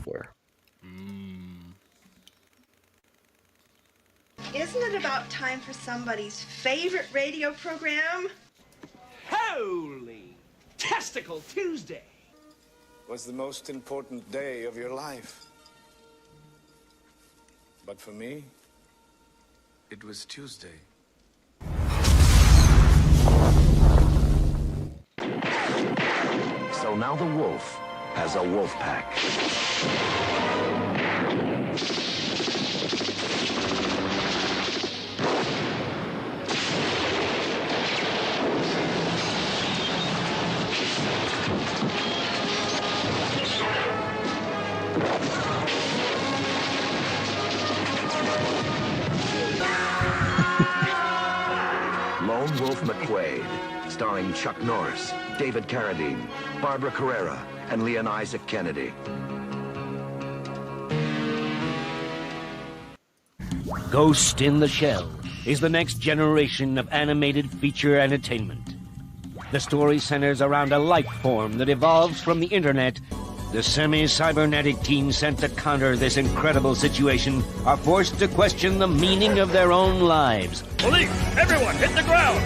software. Isn't it about time for somebody's favorite radio program? Holy Testicle Tuesday was the most important day of your life. But for me, it was Tuesday. So now the wolf has a wolf pack. Lone Wolf McQuaid, starring Chuck Norris, David Carradine, Barbara Carrera, and Leon Isaac Kennedy. Ghost in the Shell is the next generation of animated feature entertainment. The story centers around a life form that evolves from the internet. The semi-cybernetic team sent to counter this incredible situation are forced to question the meaning of their own lives. Police! Everyone, hit the ground!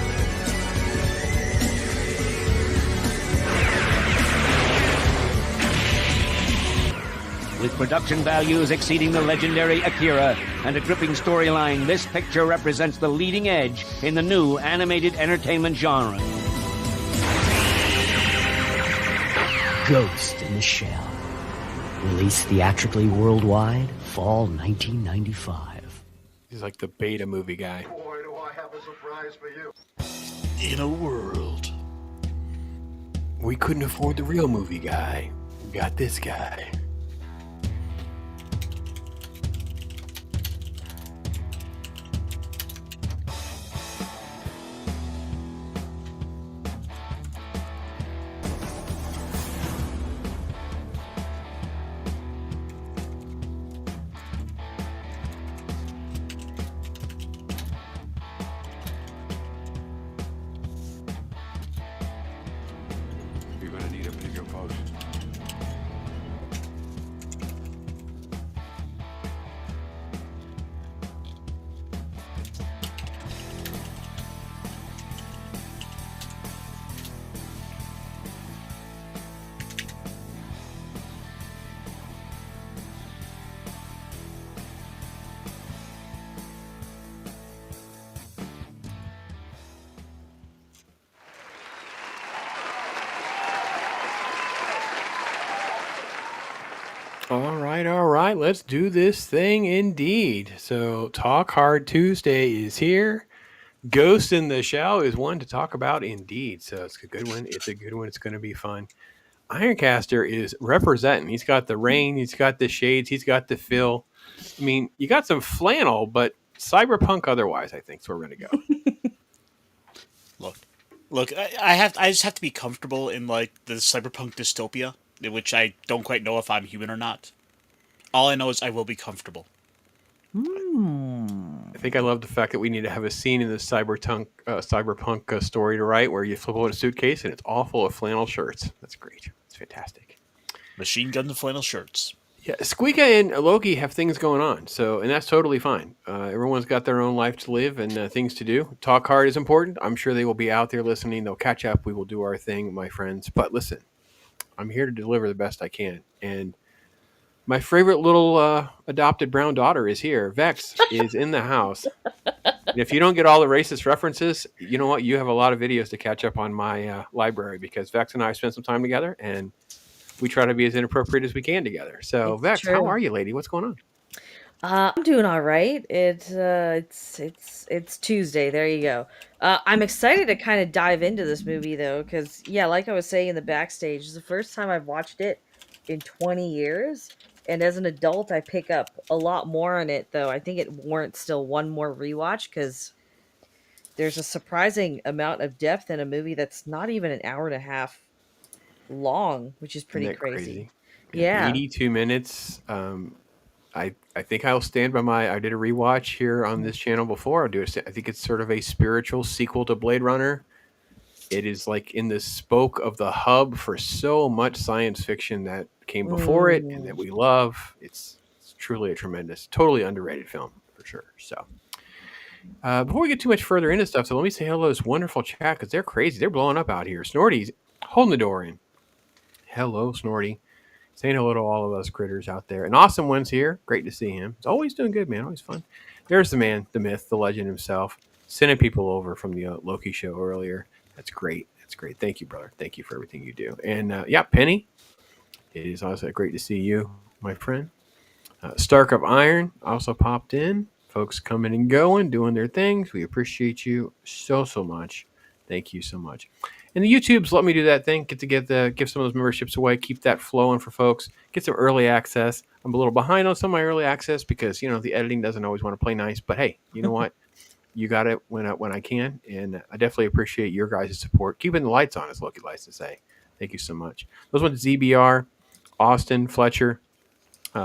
With production values exceeding the legendary Akira and a gripping storyline, this picture represents the leading edge in the new animated entertainment genre. Ghost in the Shell. Released theatrically worldwide, fall 1995. He's like the beta movie guy. Boy, do I have a surprise for you. In a world we couldn't afford the real movie guy. We got this guy. All right, let's do this thing indeed. So, Talk Hard Tuesday is here. Ghost in the Shell is one to talk about indeed. So, it's a good one. It's going to be fun. Ironcaster is representing. He's got the rain, he's got the shades, he's got the fill. I mean, you got some flannel, but cyberpunk otherwise, I think, is where we're going to go. Look, I just have to be comfortable in, like, the cyberpunk dystopia, in which I don't quite know if I'm human or not. All I know is I will be comfortable. I think I love the fact that we need to have a scene in the cyberpunk story to write where you flip out a suitcase and it's all full of flannel shirts. That's great. It's fantastic. Machine gun and flannel shirts. Yeah, SQUEEKA and Loki have things going on, and that's totally fine. Everyone's got their own life to live and things to do. Talk Hard is important. I'm sure they will be out there listening. They'll catch up. We will do our thing, my friends. But listen, I'm here to deliver the best I can. And my favorite little adopted brown daughter is here. Vex is in the house. And if you don't get all the racist references, you know what? You have a lot of videos to catch up on my library because Vex and I spent some time together and we try to be as inappropriate as we can together. So, it's Vex, true. How are you, lady? What's going on? I'm doing all right. It's Tuesday. There you go. I'm excited to kind of dive into this movie though, because like I was saying in the backstage, it's the first time I've watched it in 20 years. And as an adult, I pick up a lot more on it, though. I think it warrants still one more rewatch because there's a surprising amount of depth in a movie that's not even an hour and a half long, which is pretty crazy. Yeah. 82 minutes. I think I'll stand by I did a rewatch here on this channel before. I think it's sort of a spiritual sequel to Blade Runner. It is like in the spoke of the hub for so much science fiction that came before it and that we love. It's truly a tremendous, totally underrated film for sure. So before we get too much further into stuff, so let me say hello to this wonderful chat because they're crazy. They're blowing up out here. Snorty's holding the door in. Hello, Snorty. Saying hello to all of us critters out there. And Awesome One's here. Great to see him. It's always doing good, man. Always fun. There's the man, the myth, the legend himself. Sending people over from the Loki show earlier. That's great. That's great. Thank you, brother. Thank you for everything you do. And yeah, Penny, it is also great to see you, my friend. Stark of Iron also popped in. Folks coming and going, doing their things. We appreciate you so much. Thank you so much. And the YouTubes, let me do that thing. Give some of those memberships away. Keep that flowing for folks. Get some early access. I'm a little behind on some of my early access because the editing doesn't always want to play nice. But hey, you know what? You got it when I can, and I definitely appreciate your guys' support. Keeping the lights on, as Loki likes to say. Thank you so much. Those ones: ZBR, Austin, Fletcher,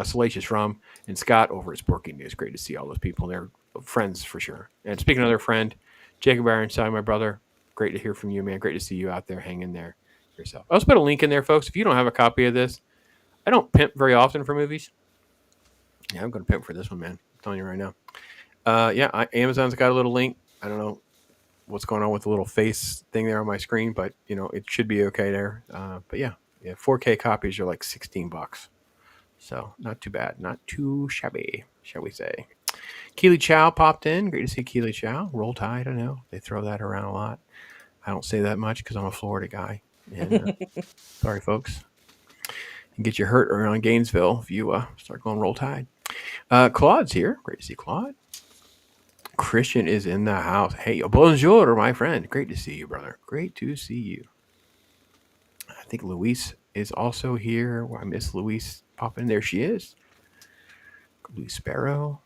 Salacious Rum, and Scott over at Sporky News. Great to see all those people. They're friends for sure. And speaking of their friend, Jacob Ironside, my brother. Great to hear from you, man. Great to see you out there hanging there yourself. I'll just put a link in there, folks. If you don't have a copy of this, I don't pimp very often for movies. Yeah, I'm going to pimp for this one, man. I'm telling you right now. Amazon's got a little link. I don't know what's going on with the little face thing there on my screen, but it should be okay there. But yeah, 4K copies are like $16. So not too bad. Not too shabby, shall we say. Keely Chow popped in. Great to see Keely Chow. Roll Tide, I know. They throw that around a lot. I don't say that much because I'm a Florida guy. And, sorry, folks. You get your hurt around Gainesville if you start going Roll Tide. Claude's here. Great to see Claude. Christian is in the house. Hey, bonjour, my friend. Great to see you, brother. Great to see you. I think Luis is also here. I miss Luis popping. There she is. Luis Sparrow.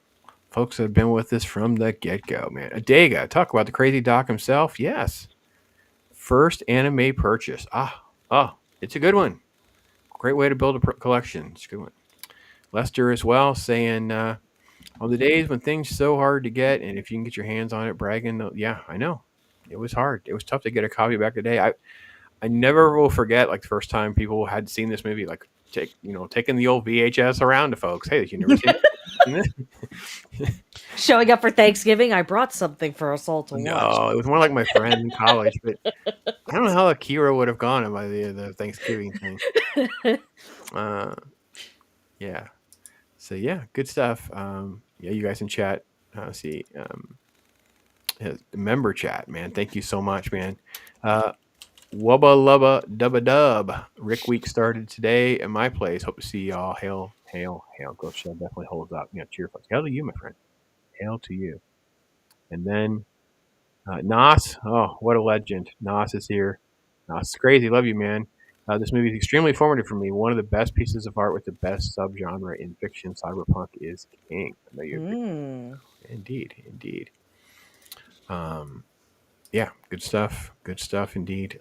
Folks that have been with us from the get-go, man. Adega, talk about the crazy doc himself. Yes. First anime purchase. It's a good one. Great way to build a collection. It's a good one. Lester as well saying, on the days when things so hard to get, and if you can get your hands on it, bragging. Yeah, I know. It was hard. It was tough to get a copy back today. I never will forget like the first time people had seen this movie, like taking the old VHS around to folks. Hey, you never seen it? Showing up for Thanksgiving, I brought something for us all to watch. No, it was more like my friend in college, but I don't know how Akira would have gone by the Thanksgiving thing. Yeah. So yeah, good stuff. You guys in chat. The member chat, man. Thank you so much, man. Wubba lubba dubba dub. Rick Week started today at my place. Hope to see y'all. Hail, hail, hail. Ghost Show definitely holds up. Cheer folks. Hail to you, my friend. Hail to you. And then Nas. Oh, what a legend. Nas is here. Nas is crazy. Love you, man. This movie is extremely formative for me. One of the best pieces of art with the best subgenre in fiction. Cyberpunk is king. I know you agree. Indeed. Yeah, good stuff. Good stuff indeed.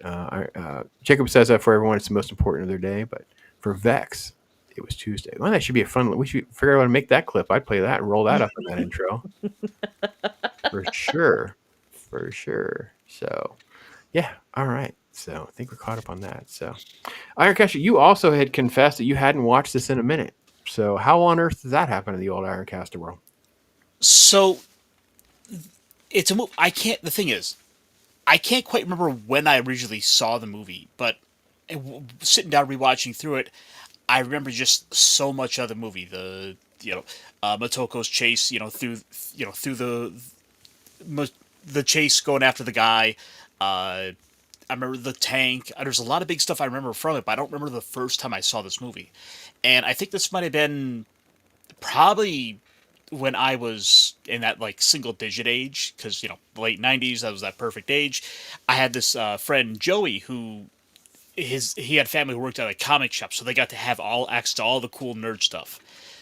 Jacob says that for everyone, it's the most important of their day, but for Vex, it was Tuesday. Well, that should be a fun. We should figure out how to make that clip. I'd play that and roll that up in that intro. For sure. So, yeah. All right. So I think we're caught up on that. So, Ironcaster, you also had confessed that you hadn't watched this in a minute. So how on earth does that happen in the old Ironcaster world? So it's a movie. The thing is, I can't quite remember when I originally saw the movie, but sitting down rewatching through it, I remember just so much of the movie. The Motoko's chase, through the chase going after the guy. I remember the tank. There's a lot of big stuff I remember from it, but I don't remember the first time I saw this movie. And I think this might have been probably when I was in that single digit age, because the late 90s, that was that perfect age. I had this friend Joey who he had family who worked at a comic shop, so they got to have all access to all the cool nerd stuff.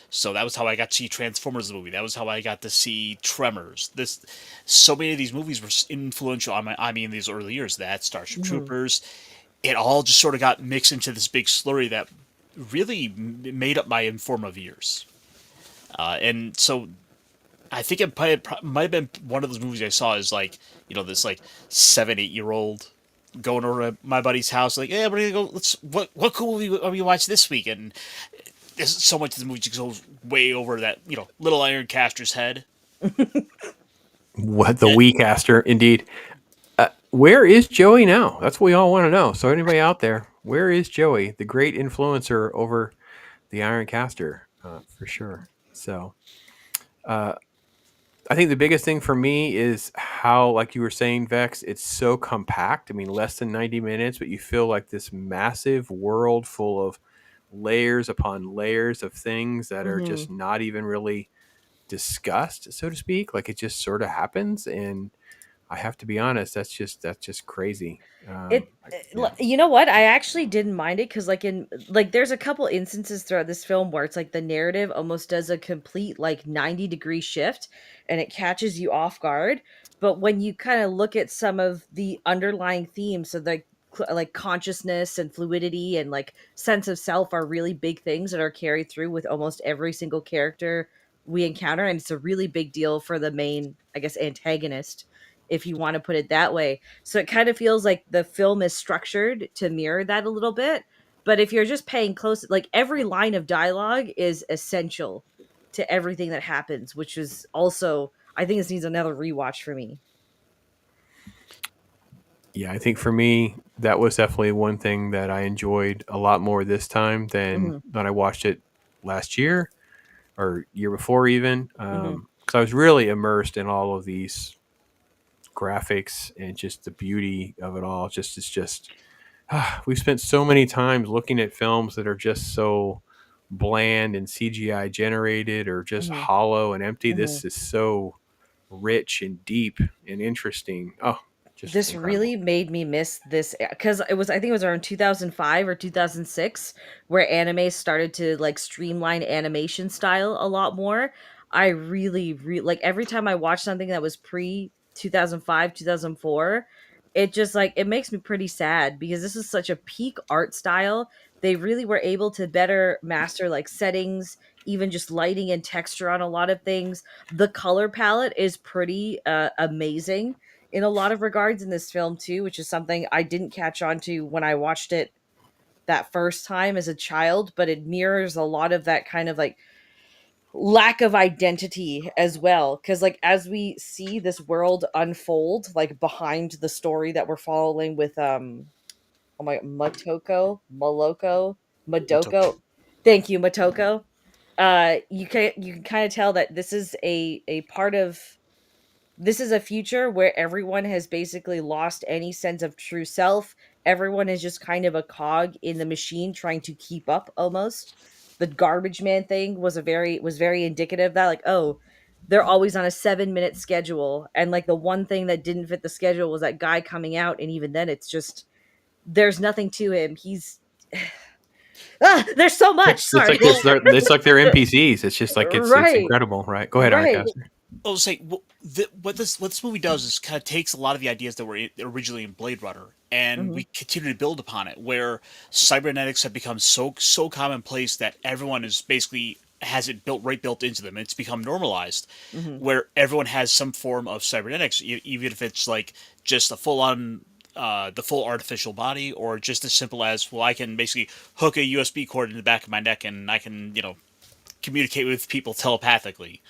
So that was how I got to see Transformers the movie. That was how I got to see Tremors. So many of these movies were influential on me in these early years. That Starship Troopers, it all just sort of got mixed into this big slurry that really made up my informative years. And so I think it might have been one of those movies I saw as this 7-8 year old, going over to my buddy's house, like, yeah, we're gonna go. What cool movie are we watching this week? And there's so much of the movie just goes way over that, little Ironcaster's head. What the Weecaster, indeed. Where is Joey now? That's what we all want to know. So anybody out there, where is Joey, the great influencer over the Ironcaster, for sure. So I think the biggest thing for me is how, like you were saying, Vex, it's so compact. I mean, less than 90 minutes, but you feel like this massive world full of layers upon layers of things that are just not even really discussed, so to speak. Like it just sort of happens. And I have to be honest, that's just crazy. You know what? I actually didn't mind it because, there's a couple instances throughout this film where it's like the narrative almost does a complete 90-degree shift, and it catches you off guard. But when you kind of look at some of the underlying themes, so like consciousness and fluidity and like sense of self are really big things that are carried through with almost every single character we encounter, and it's a really big deal for the main, I guess, antagonist, if you want to put it that way. So it kind of feels like the film is structured to mirror that a little bit. But if you're just paying close, like every line of dialogue is essential to everything that happens, which is also, I think this needs another rewatch for me. Yeah, I think for me, that was definitely one thing that I enjoyed a lot more this time than when I watched it last year or year before even. Because I was really immersed in all of these graphics and just the beauty of it all. We've spent so many times looking at films that are just so bland and CGI generated or just hollow and empty. This is so rich and deep and interesting. This incredible. really made me miss this because I think it was around 2005 or 2006 where anime started to streamline animation style a lot more. I really like every time I watch something that was pre 2005, 2004, it just it makes me pretty sad because this is such a peak art style. They really were able to better master settings, even just lighting and texture on a lot of things. The color palette is pretty amazing in a lot of regards in this film too, which is something I didn't catch on to when I watched it that first time as a child, but it mirrors a lot of that kind of lack of identity as well. Cause as we see this world unfold, behind the story that we're following with Madoko. Thank you, Motoko. You can kind of tell that this is a part of this is a future where everyone has basically lost any sense of true self. Everyone is just kind of a cog in the machine trying to keep up almost. The garbage man thing was very indicative of that. They're always on a 7-minute schedule. And the one thing that didn't fit the schedule was that guy coming out. And even then it's just, there's nothing to him. He's there's so much. Sorry. It's like they're NPCs. It's just it's incredible, right? Go ahead, Ironcaster. I'll say what this movie does is kind of takes a lot of the ideas that were originally in Blade Runner, and we continue to build upon it. Where cybernetics have become so commonplace that everyone is basically has it built into them. It's become normalized, where everyone has some form of cybernetics, even if it's just a full on. The full artificial body, or just as simple as, well, I can basically hook a USB cord in the back of my neck and I can, communicate with people telepathically.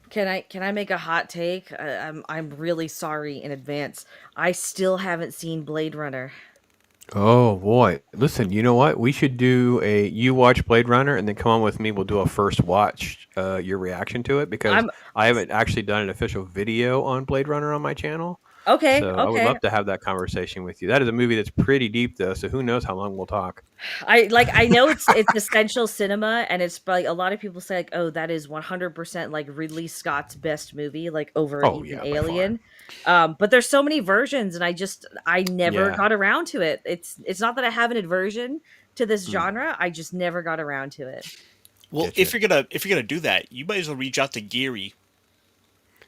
Can I make a hot take? I'm really sorry in advance. I still haven't seen Blade Runner. Oh boy! Listen, you know what? We should do you watch Blade Runner and then come on with me. We'll do a first watch, your reaction to it, because I haven't actually done an official video on Blade Runner on my channel. Okay. So I would love to have that conversation with you. That is a movie that's pretty deep, though. So who knows how long we'll talk? I know it's essential cinema, and it's a lot of people say oh, that is 100% Ridley Scott's best movie, over even Alien. But there's so many versions, and I never got around to it. It's not that I have an aversion to this genre. I just never got around to it. Well, if you're gonna do that, you might as well reach out to Geary.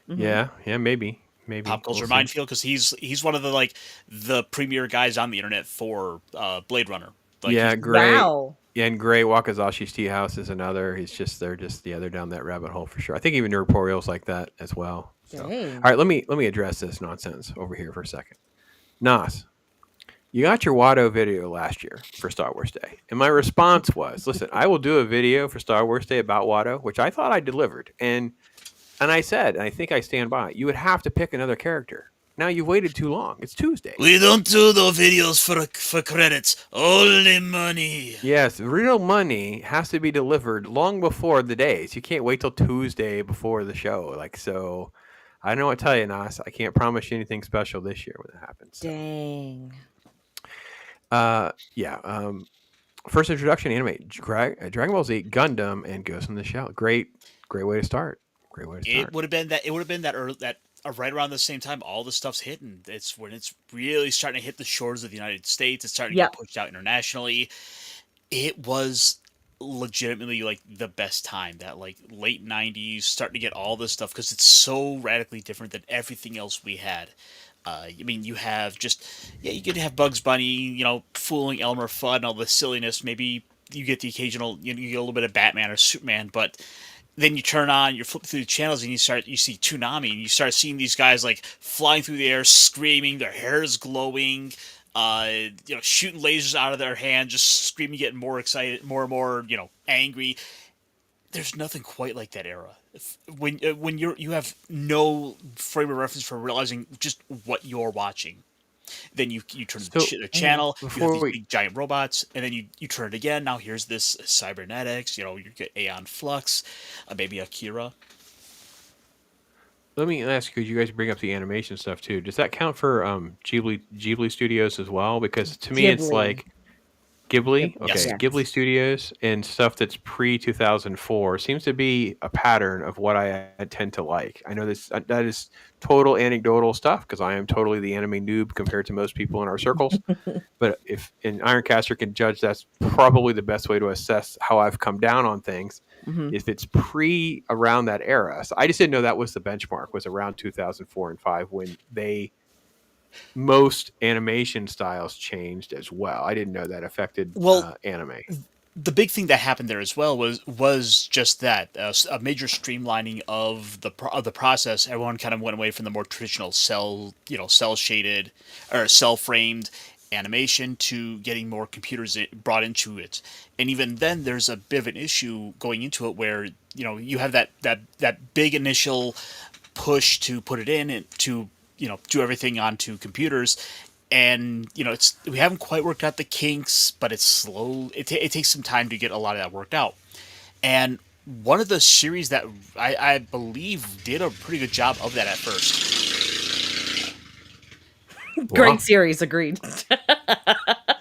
Yeah, maybe. Pop Culture Minefield, because he's one of the premier guys on the internet for Blade Runner. Great. Wow. Yeah, and Gray Wakazashi's Tea House is another. They're down that rabbit hole for sure. I think even Neuroporeal's like that as well. So. All right, let me address this nonsense over here for a second. Nas, You got your Watto video last year for Star Wars Day. And my response was, listen, I will do a video for Star Wars Day about Watto, which I thought I delivered. And I said, and I think I stand by it, you would have to pick another character. Now you've waited too long. It's Tuesday. We don't do the videos for credits. Only money. Yes, real money has to be delivered long before the days. You can't wait till Tuesday before the show. Like, so I don't know what to tell you, Nas. I can't promise you anything special this year when it happens. So. Dang. First introduction anime, Dragon Ball Z, Gundam, and Ghost in the Shell. Great way to start. Great way to start. It would have been that right around the same time all the stuff's hitting. It's when it's really starting to hit the shores of the United States. It's starting to get pushed out internationally. It was legitimately like the best time, that like late 90s, starting to get all this stuff because it's so radically different than everything else we had. I mean, you have you could have Bugs Bunny, fooling Elmer Fudd and all the silliness. Maybe you get the occasional, you get a little bit of Batman or Superman, but then you turn on, you're flipping through the channels, and you see Toonami, and you start seeing these guys like flying through the air, screaming, their hair is glowing, shooting lasers out of their hand, just screaming, getting more excited, more and more, angry. There's nothing quite like that era. When you have no frame of reference for realizing just what you're watching, then you turn the channel. You have these big giant robots, and then you turn it again. Now here's this cybernetics. You get Aeon Flux, maybe Akira. Let me ask you, you guys bring up the animation stuff too. Does that count for Ghibli Studios as well? Because to me, it's like Ghibli? Okay, Yes. Ghibli Studios and stuff that's pre-2004 seems to be a pattern of what I tend to like. I know that is total anecdotal stuff because I am totally the anime noob compared to most people in our circles. But if an Ironcaster can judge, that's probably the best way to assess how I've come down on things. If it's around that era. So I just didn't know that was the benchmark, was around 2004 and 5 when most animation styles changed as well. I didn't know that affected anime. The big thing that happened there as well was just that a major streamlining of the process. Everyone kind of went away from the more traditional cell shaded or cell framed animation to getting more computers brought into it. And even then, there's a bit of an issue going into it where you have that big initial push to put it in and to do everything onto computers, and we haven't quite worked out the kinks, but it's slow. It takes some time to get a lot of that worked out. And one of the series that I believe did a pretty good job of that at first. Great series, agreed.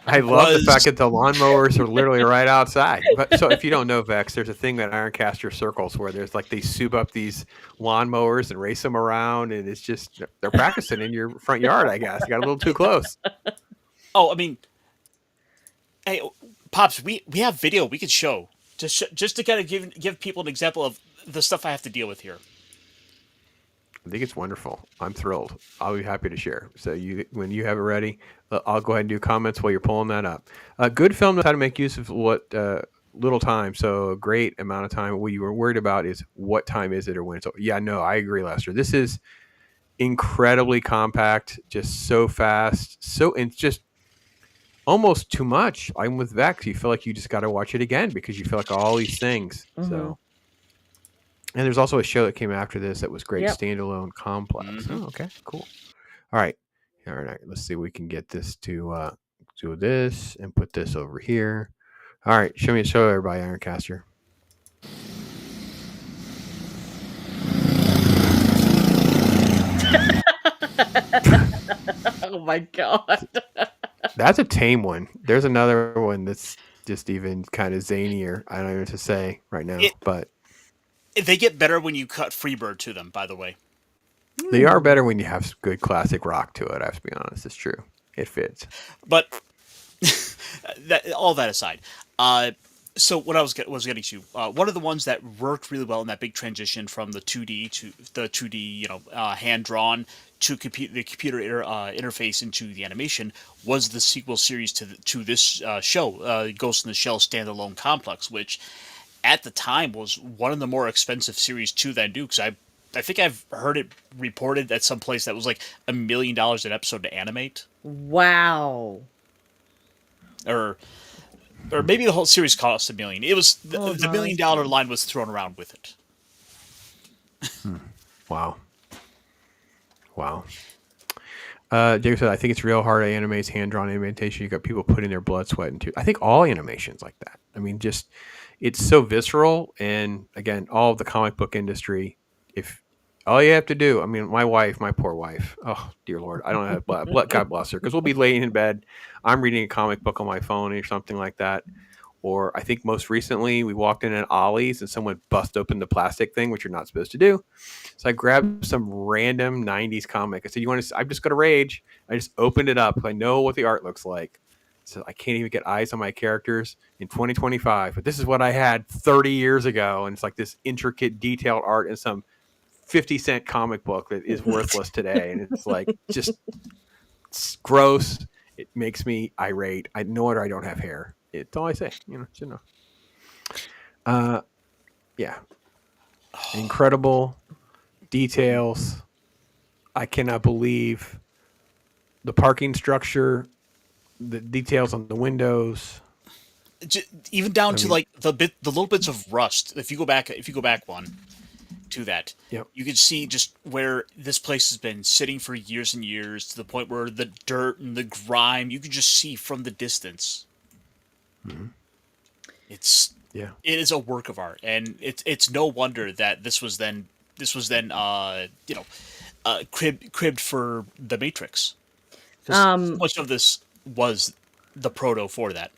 I love the fact that the lawnmowers are literally right outside. But so if you don't know, Vex, there's a thing that Ironcaster circles where there's like they soup up these lawnmowers and race them around, and it's just they're practicing in your front yard. I guess you got a little too close. Oh, I mean, hey, Pops, we have video we could show just to kind of give people an example of the stuff I have to deal with here. I think it's wonderful. I'm thrilled. I'll be happy to share. So when you have it ready, I'll go ahead and do comments while you're pulling that up. A good film knows how to make use of what little time. So a great amount of time. What you were worried about is what time is it or when it's over. Yeah, no, I agree, Lester. This is incredibly compact, just so fast, and just almost too much. I'm with Vex. You feel like you just got to watch it again because you feel like all these things. So. And there's also a show that came after this that was great, Standalone Complex. Oh, okay, cool. All right. Let's see if we can get this to do this and put this over here. All right, show everybody, Ironcaster. Oh my god. That's a tame one. There's another one that's just even kind of zanier. I don't know what to say right now, but they get better when you cut Freebird to them, by the way. They are better when you have good classic rock to it, I have to be honest. It's true. It fits. But all that aside, so what I was getting to, one of the ones that worked really well in that big transition from the 2D to the 2D, hand-drawn to the computer interface into the animation was the sequel series to this show, Ghost in the Shell Standalone Complex, which at the time was one of the more expensive series to then do, because I think I've heard it reported at some place that was like $1 million an episode to animate. Wow. or maybe the whole series cost $1 million. It was the Oh $1 million gosh. line was thrown around with it. Wow. Wow. Jacob said, I think it's real hard to animate hand-drawn animation. You got people putting their blood, sweat, and tears. I think all animations like that. I mean, just it's so visceral. And again, all of the comic book industry, if all you have to do, I mean, my poor wife. Oh dear Lord, I don't have blood. God bless her, because we'll be laying in bed. I'm reading a comic book on my phone or something like that. Or I think most recently we walked in at Ollie's and someone bust open the plastic thing, which you're not supposed to do. So I grabbed some random 90s comic. I said, I'm just going to rage. I just opened it up. I know what the art looks like. So I can't even get eyes on my characters in 2025. But this is what I had 30 years ago. And it's like this intricate, detailed art in some 50-cent comic book that is worthless today. And it's like, it's gross. It makes me irate. No wonder I don't have hair. It's all I say. Should know. Yeah. Incredible details. I cannot believe the parking structure, the details on the windows, Even down to like the little bits of rust. If you go back one to that, yep. You can see just where this place has been sitting for years and years, to the point where the dirt and the grime you can just see from the distance. Mm-hmm. It is a work of art, and it's no wonder that this was then cribbed for the Matrix. So much of this was the proto for that.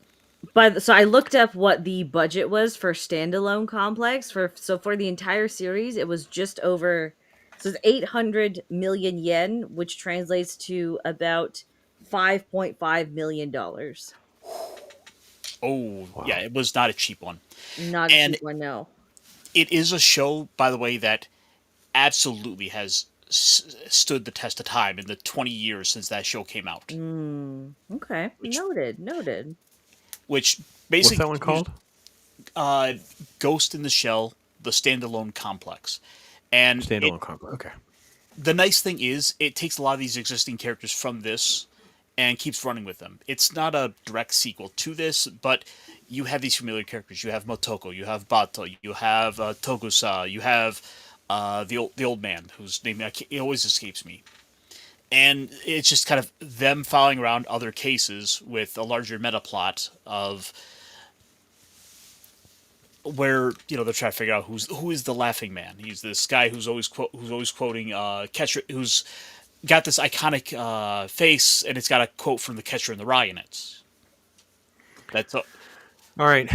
So I looked up what the budget was for standalone complex for the entire series. It was just over, so it's 800 million yen, which translates to about $5.5 million. Oh, wow. Yeah, it was not a cheap one. Not a cheap one, no. It is a show, by the way, that absolutely has stood the test of time in the 20 years since that show came out. Okay, noted. Which basically... What's that one called? Ghost in the Shell, the Standalone Complex. And Standalone Complex, okay. The nice thing is, it takes a lot of these existing characters from this and keeps running with them. It's not a direct sequel to this, but you have these familiar characters. You have Motoko, you have Bato, you have Togusa, you have the old man, whose name it always escapes me. And it's just kind of them following around other cases with a larger meta plot of where they're trying to figure out who is the laughing man. He's this guy who's always quoting Catcher, who's got this iconic face, and it's got a quote from the Catcher in the Rye in it. That's all right.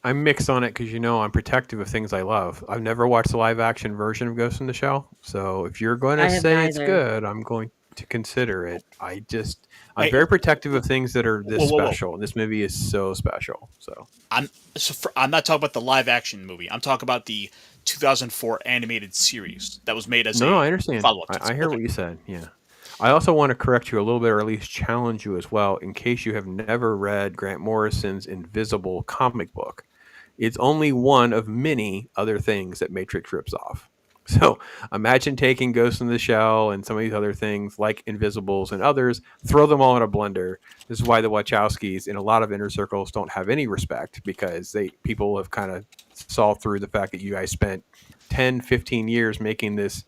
I'm mixed on it because I'm protective of things I love. I've never watched the live action version of Ghost in the Shell, so if you're going to say it's good, I'm going to consider it. I'm very protective of things that are this special, and this movie is so special. So I'm not talking about the live action movie. I'm talking about the 2004 animated series that was made as I understand. follow-up. I hear what you said. Yeah. I also want to correct you a little bit, or at least challenge you as well, in case you have never read Grant Morrison's Invisible comic book. It's only one of many other things that Matrix rips off. So imagine taking Ghost in the Shell and some of these other things like Invisibles and others, throw them all in a blender. This is why the Wachowskis in a lot of inner circles don't have any respect, because people have kind of saw through the fact that you guys spent 10, 15 years making this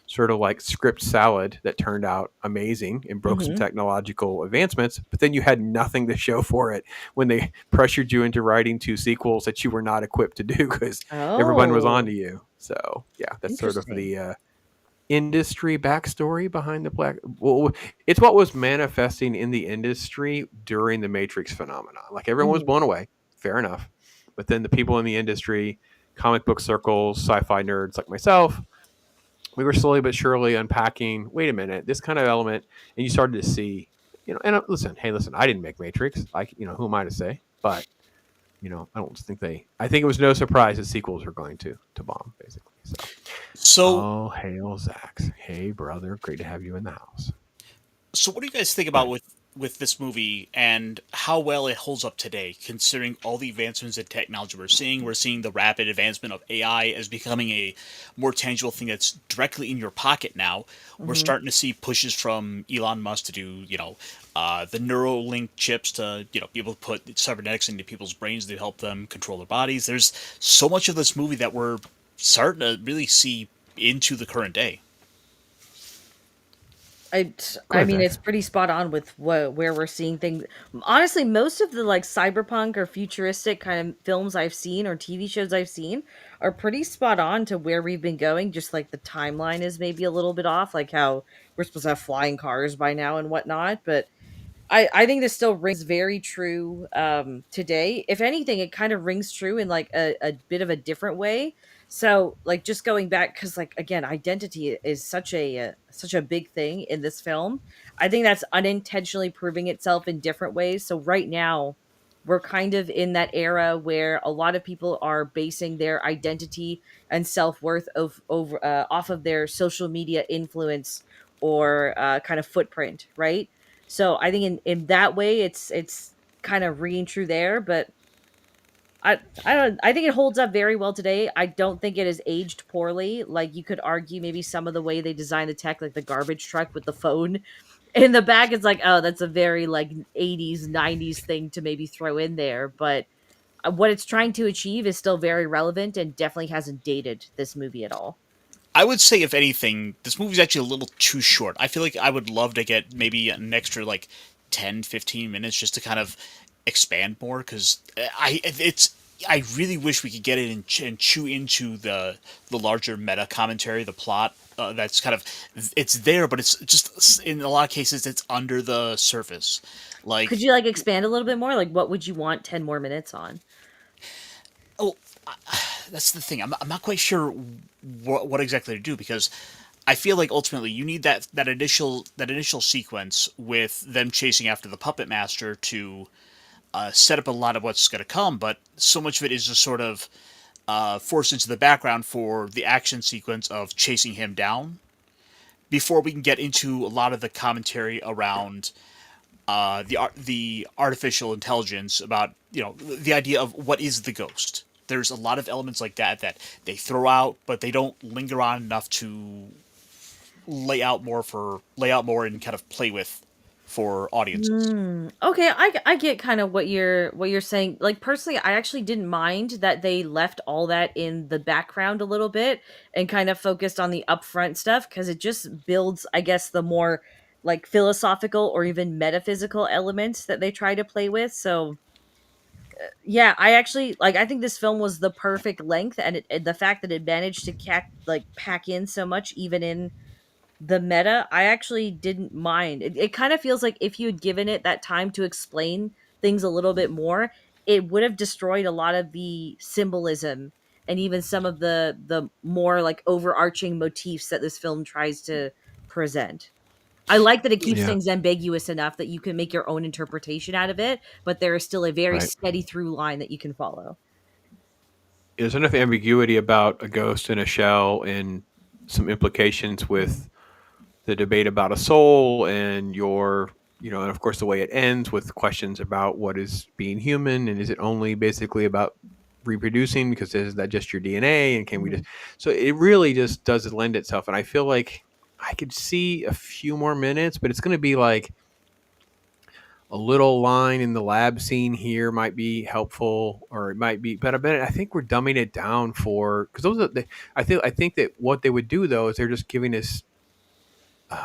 sort of like script salad that turned out amazing and broke some technological advancements, but then you had nothing to show for it when they pressured you into writing 2 sequels that you were not equipped to do because everyone was on to you. So yeah, that's sort of the industry backstory behind the black. Well, it's what was manifesting in the industry during the Matrix phenomenon. Like everyone was blown away, fair enough, but then the people in the industry, comic book circles, sci-fi nerds like myself, we were slowly but surely unpacking, wait a minute, this kind of element, and you started to see, and listen, I didn't make Matrix. Who am I to say? But, I don't think I think it was no surprise that sequels were going to bomb, basically. So oh, hail Zax. Hey, brother. Great to have you in the house. So what do you guys think about with with this movie and how well it holds up today, considering all the advancements in technology we're seeing. We're seeing the rapid advancement of AI as becoming a more tangible thing that's directly in your pocket now. We're Hmm. starting to see pushes from Elon Musk to do, the Neuralink chips to, be able to put cybernetics into people's brains to help them control their bodies. There's so much of this movie that we're starting to really see into the current day. I Go I ahead, mean, Zach. it's pretty spot on with where we're seeing things. Honestly, most of the like cyberpunk or futuristic kind of films I've seen or TV shows I've seen are pretty spot on to where we've been going. Just like the timeline is maybe a little bit off, like how we're supposed to have flying cars by now and whatnot. But I think this still rings very true today. If anything, it kind of rings true in like a bit of a different way. So like just going back because like again, identity is such a big thing in this film. I think that's unintentionally proving itself in different ways. So right now we're kind of in that era where a lot of people are basing their identity and self-worth of over off of their social media influence or kind of footprint, right? So I think in that way it's kind of ringing true there, but I think it holds up very well today. I don't think it has aged poorly. Like you could argue maybe some of the way they designed the tech, like the garbage truck with the phone in the back, it's like, oh, that's a very like 80s, 90s thing to maybe throw in there. But what it's trying to achieve is still very relevant and definitely hasn't dated this movie at all. I would say, if anything, this movie's actually a little too short. I feel like I would love to get maybe an extra, like, 10, 15 minutes just to kind of expand more, because I really wish we could get it and chew into the larger meta commentary, the plot. That's kind of, it's there, but it's just, in a lot of cases, it's under the surface. Could Like, you like expand a little bit more? Like what would you want 10 more minutes on? oh, that's the thing. I'm not quite sure what exactly to do, because I feel like ultimately you need that initial sequence with them chasing after the puppet master to set up a lot of what's going to come. But so much of it is just sort of forced into the background for the action sequence of chasing him down before we can get into a lot of the commentary around the artificial intelligence, about the idea of what is the ghost. There's a lot of elements like that they throw out, but they don't linger on enough to lay out more and kind of play with for audiences. Okay, I get kind of what you're saying. Like personally, I actually didn't mind that they left all that in the background a little bit and kind of focused on the upfront stuff because it just builds, I guess, the more like philosophical or even metaphysical elements that they try to play with. So yeah, I actually like. I think this film was the perfect length, and the fact that it managed to pack in so much, even in the meta, I actually didn't mind. It kind of feels like if you had given it that time to explain things a little bit more, it would have destroyed a lot of the symbolism and even some of the more like overarching motifs that this film tries to present. I like that it keeps Yeah, things ambiguous enough that you can make your own interpretation out of it, but there is still a very right. steady through line that you can follow. There's enough ambiguity about a ghost in a shell and some implications with the debate about a soul and and of course the way it ends with questions about what is being human and is it only basically about reproducing because is that just your DNA and can we just Mhm. so it really just does lend itself and I feel like I could see a few more minutes, but it's going to be like a little line in the lab scene here might be helpful or it might be but I think we're dumbing it down for because those are the I think that what they would do though is they're just giving us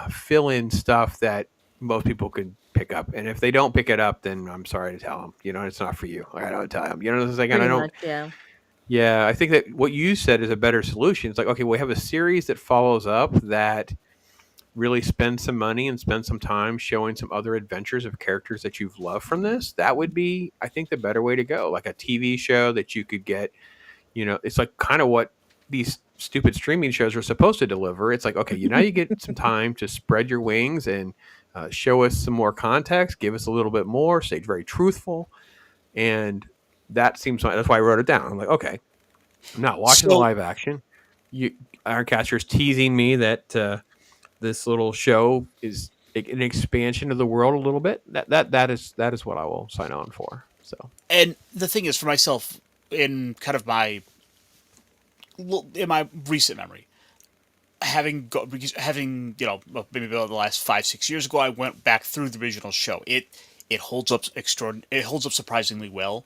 fill in stuff that most people could pick up. And if they don't pick it up, then I'm sorry to tell them, it's not for you. I don't tell them, it's like, and I Pretty don't, much, yeah. yeah, I think that what you said is a better solution. It's like, okay, we have a series that follows up that really spends some money and spend some time showing some other adventures of characters that you've loved from this. That would be, I think, the better way to go. Like a TV show that you could get it's like kind of what these stupid streaming shows are supposed to deliver. It's like, okay, now you get some time to spread your wings and show us some more context, give us a little bit more, stay very truthful. And that seems like that's why I wrote it down. I'm like, okay, I'm not watching the So, live action. You Ironcaster's teasing me that this little show is an expansion of the world a little bit, that is what I will sign on for. So, And the thing is, for myself, in kind of in my recent memory, having maybe about the last 5-6 years ago, I went back through the original show. It holds up It holds up surprisingly well,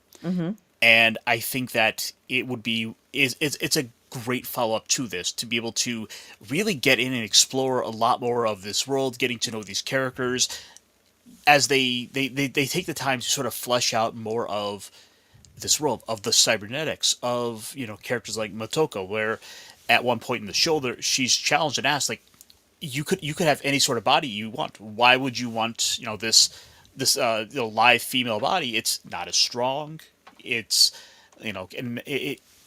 and I think that it's a great follow up to this, to be able to really get in and explore a lot more of this world, getting to know these characters as they take the time to sort of flesh out more of this world, of the cybernetics, of characters like Motoko, where at one point in the show she's challenged and asked, like, you could have any sort of body you want. Why would you want this live female body? It's not as strong. It's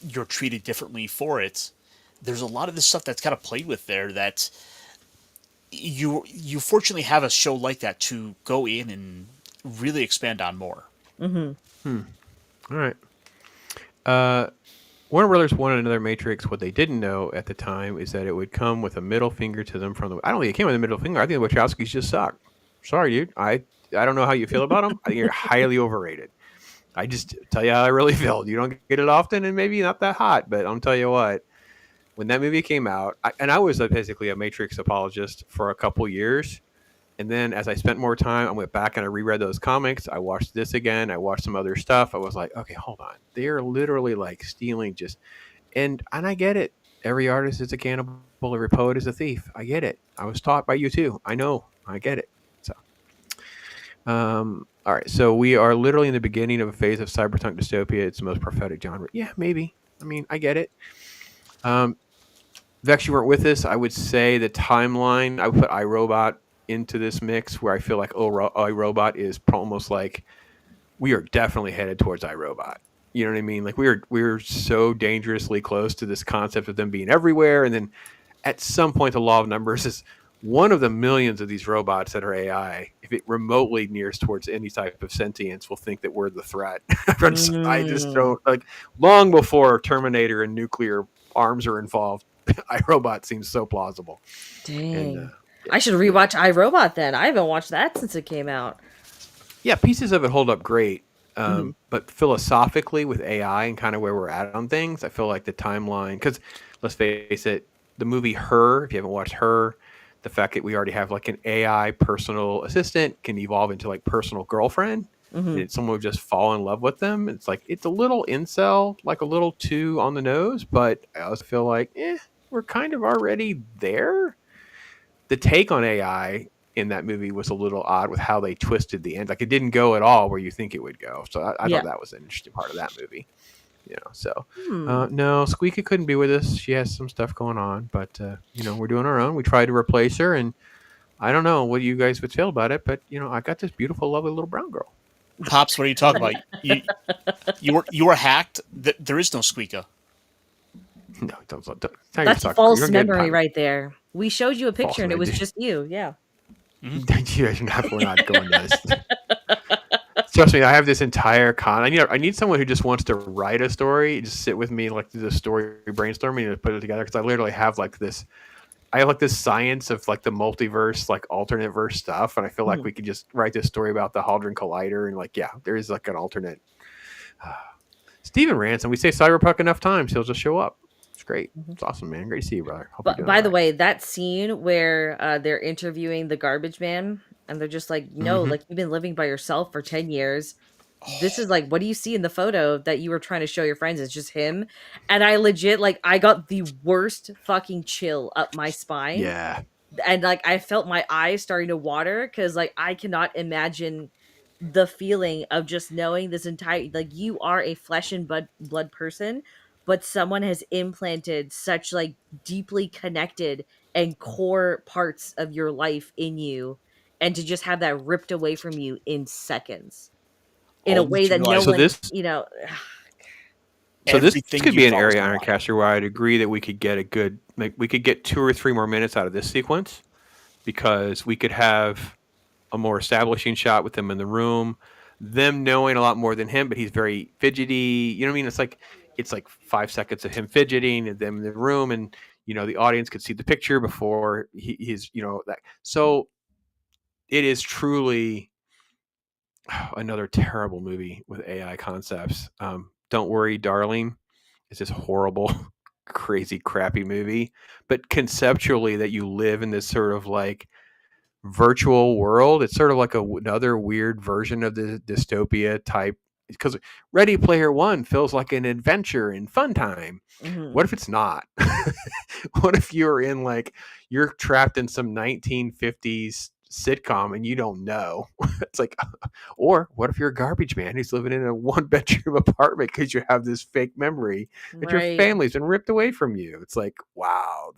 you're treated differently for it. There's a lot of this stuff that's kind of played with there that you fortunately have a show like that to go in and really expand on more. All right. Warner Brothers wanted another Matrix. What they didn't know at the time is that it would come with a middle finger to them from the. I don't think it came with a middle finger. I think the Wachowskis just suck. Sorry, dude. I don't know how you feel about them. I think you're highly overrated. I just tell you how I really feel. You don't get it often, and maybe not that hot, but I'll tell you what. When that movie came out, I was basically a Matrix apologist for a couple years. And then as I spent more time, I went back and I reread those comics. I watched this again. I watched some other stuff. I was like, okay, hold on. They're literally like stealing and I get it. Every artist is a cannibal. Every poet is a thief. I get it. I was taught by you too. I know. I get it. So, all right. So we are literally in the beginning of a phase of cyberpunk dystopia. It's the most prophetic genre. Yeah, maybe. I mean, I get it. Vex, you weren't with us. I would say the timeline, I would put iRobot into this mix, where I feel like iRobot is almost like we are definitely headed towards iRobot. You know what I mean? Like we're so dangerously close to this concept of them being everywhere, and then at some point the law of numbers is one of the millions of these robots that are AI. If it remotely nears towards any type of sentience, will think that we're the threat. I just don't like. Long before Terminator and nuclear arms are involved, iRobot seems so plausible. Dang. And, I should rewatch iRobot then. I haven't watched that since it came out. Yeah, pieces of it hold up great. But philosophically with AI and kind of where we're at on things, I feel like the timeline, because let's face it, the movie Her, if you haven't watched Her, the fact that we already have like an AI personal assistant can evolve into like personal girlfriend. And someone would just fall in love with them. It's like, it's a little incel, like a little too on the nose, but I also feel like, we're kind of already there. The take on AI in that movie was a little odd with how they twisted the end. Like it didn't go at all where you think it would go. So I thought that was an interesting part of that movie. So no, Squeeka couldn't be with us. She has some stuff going on, but we're doing our own. We tried to replace her, and I don't know what you guys would feel about it, but I got this beautiful, lovely little brown girl. Pops, what are you talking about? You were hacked. There is no Squeeka. No, don't that's a false memory right there. We showed you a picture and it was just you. Yeah. We're not going this. Trust me, I have this entire I need someone who just wants to write a story, just sit with me, like do the story brainstorming and put it together. Because I literally have like this. I have like this science of like the multiverse, like alternate verse stuff, and I feel like we could just write this story about the Hadron Collider, and like, yeah, there is like an alternate. Steven Ransom, we say cyberpunk enough times, he'll just show up. It's great. It's awesome, man. Great to see you, brother. But by the way, that scene where they're interviewing the garbage man, and they're just like, like you've been living by yourself for 10 years. This is like, what do you see in the photo that you were trying to show your friends? It's just him. And I legit, like, I got the worst fucking chill up my spine. Yeah. And like, I felt my eyes starting to water because like, I cannot imagine the feeling of just knowing this entire, like, you are a flesh and blood person, but someone has implanted such like deeply connected and core parts of your life in you, and to just have that ripped away from you in seconds. In a way that no one, So this could be an area, Ironcaster, where I'd agree that we could get we could get 2 or 3 more minutes out of this sequence, because we could have a more establishing shot with them in the room, them knowing a lot more than him, but he's very fidgety. You know what I mean? It's like 5 seconds of him fidgeting and them in the room, and the audience could see the picture before he's that. So it is truly another terrible movie with AI concepts. Don't Worry, Darling. It's this horrible, crazy, crappy movie. But conceptually, that you live in this sort of like virtual world, it's sort of like another weird version of the dystopia type. Because Ready Player One feels like an adventure and fun time. What if it's not? What if you're trapped in some 1950s sitcom and you don't know? It's like, or what if you're a garbage man who's living in a 1-bedroom apartment because you have this fake memory that your Right. family's been ripped away from you? It's like, wow,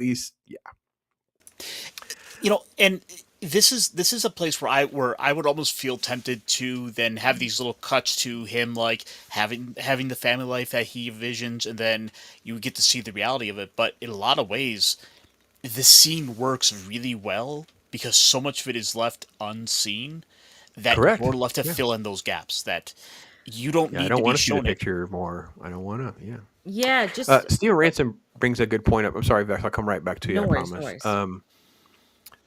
And this is a place where I would almost feel tempted to then have these little cuts to him like having the family life that he envisions, and then you get to see the reality of it. But in a lot of ways, the scene works really well because so much of it is left unseen that correct. you're left to Yeah. fill in those gaps that you don't Yeah, I need don't to be want to see the shown it. picture more. I don't want to. Yeah. Yeah, just Steve Ransom brings a good point up. I'm sorry, Vex. I'll come right back to you. no I worries, promise. no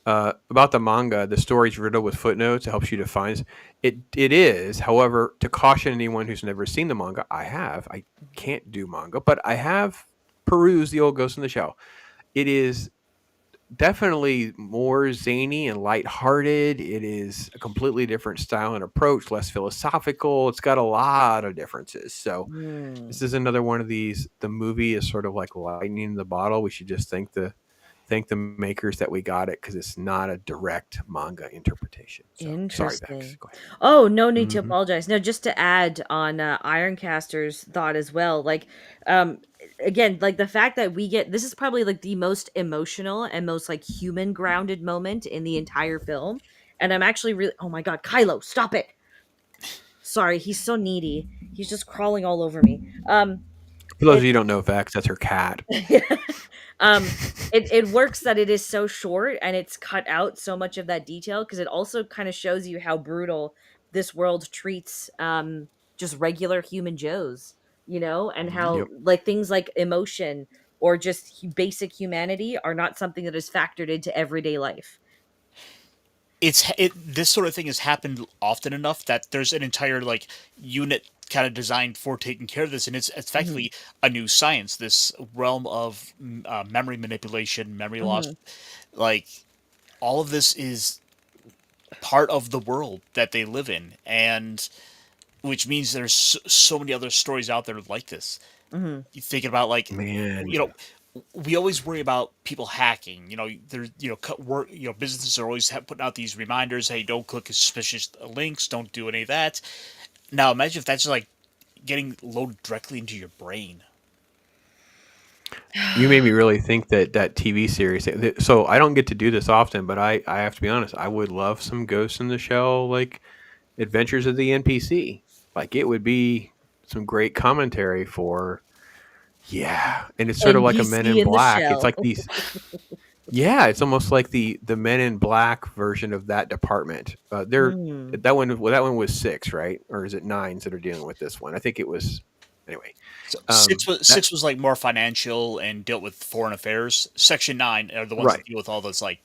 worries. About the manga, the story's riddled with footnotes. It helps you define it. It is, however, to caution anyone who's never seen the manga. I can't do manga, but I have perused the old Ghost in the Shell. It is definitely more zany and lighthearted. It is a completely different style and approach, less philosophical. It's got a lot of differences. So this is another one of these. The movie is sort of like lightning in the bottle. We should just thank the makers that we got it, because it's not a direct manga interpretation. So, sorry, Bex. Interesting. Go ahead. Oh, no need to Mhm. apologize. No, just to add on Ironcaster's thought as well. Like, again, like the fact that we get this is probably like the most emotional and most like human grounded moment in the entire film. And I'm actually really, oh my God, Kylo, stop it. Sorry, he's so needy. He's just crawling all over me. For those of you who don't know, Vex, that's her cat. It works that it is so short and it's cut out so much of that detail, because it also kind of shows you how brutal this world treats just regular human joes, and how Yep. like things like emotion or just basic humanity are not something that is factored into everyday life. This sort of thing has happened often enough that there's an entire like unit kind of designed for taking care of this, and it's effectively a new science. This realm of memory manipulation, memory loss, like all of this is part of the world that they live in, and which means there's so many other stories out there like this. You thinking about like, Man. we always worry about people hacking. There's businesses are always putting out these reminders. Hey, don't click suspicious links. Don't do any of that. Now imagine if that's just like getting loaded directly into your brain. You made me really think that TV series. So I don't get to do this often, but I have to be honest. I would love some Ghost in the Shell, like Adventures of the NPC. Like it would be some great commentary for. Yeah, and it's sort of like a Men in NPC in the Black. It's Shell. like these. Yeah, it's almost like the Men in Black version of that department. That one was 6, right? Or is it 9s that are dealing with this one? I think it was. Anyway, So six was like more financial and dealt with foreign affairs. Section 9 are the ones right, that deal with all this like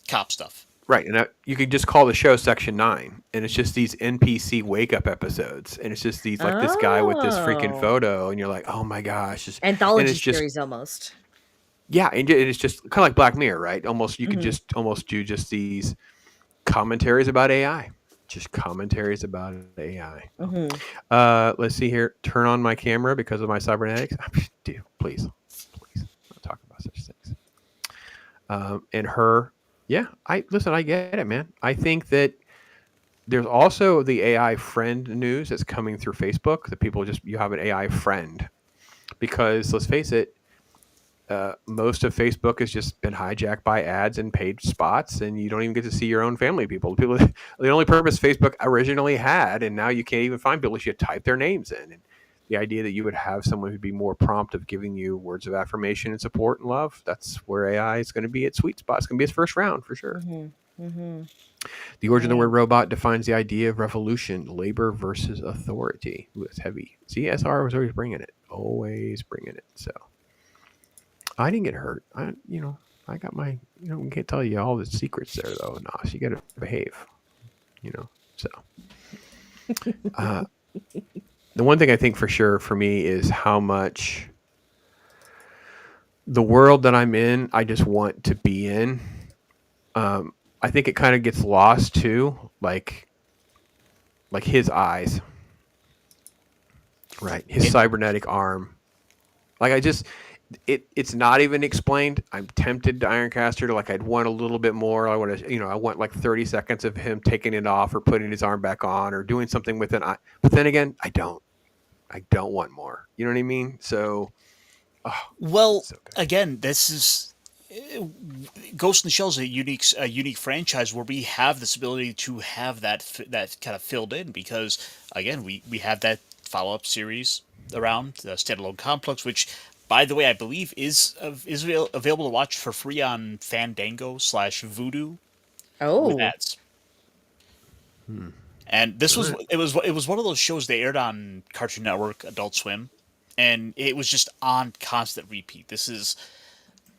cop stuff. right, and you could just call the show Section 9, and it's just these NPC wake up episodes, and it's just these like this guy with this freaking photo, and you're like, oh my gosh, and Anthology it's just series almost. yeah, and it's just kind of like Black Mirror, right? Almost you could just almost do just these commentaries about AI. Just commentaries about AI. Let's see here. Turn on my camera because of my cybernetics. Dude, please, don't talk about such things. And her, yeah. I get it, man. I think that there's also the AI friend news that's coming through Facebook. That you have an AI friend, because let's face it. Most of Facebook has just been hijacked by ads and paid spots, and you don't even get to see your own family people. The only purpose Facebook originally had, and now you can't even find people. You type their names in, and the idea that you would have someone who'd be more prompt of giving you words of affirmation and support and love. That's where AI is going to be its sweet spot. It's going to be its first round for sure. The origin of the word robot defines the idea of revolution, labor versus authority. Ooh, that's heavy. See, SR was always bringing it. So. I didn't get hurt. I got my, we can't tell you all the secrets there though. No, so you got to behave, So, the one thing I think for sure for me is how much the world that I'm in, I just want to be in. I think it kind of gets lost too, like his eyes, right? His cybernetic arm. Like it's not even explained. I'm tempted to Ironcaster to I'd want a little bit more. I want to, I want like 30 seconds of him taking it off or putting his arm back on or doing something with an eye. But then again, I don't want more. You know what I mean? So, again, this is Ghost in the Shell is a unique franchise where we have this ability to have that kind of filled in because again, we have that follow-up series around the standalone complex, which, by the way, I believe is available to watch for free on Fandango/Vudu. With ads. And this was one of those shows they aired on Cartoon Network, Adult Swim, and it was just on constant repeat. This has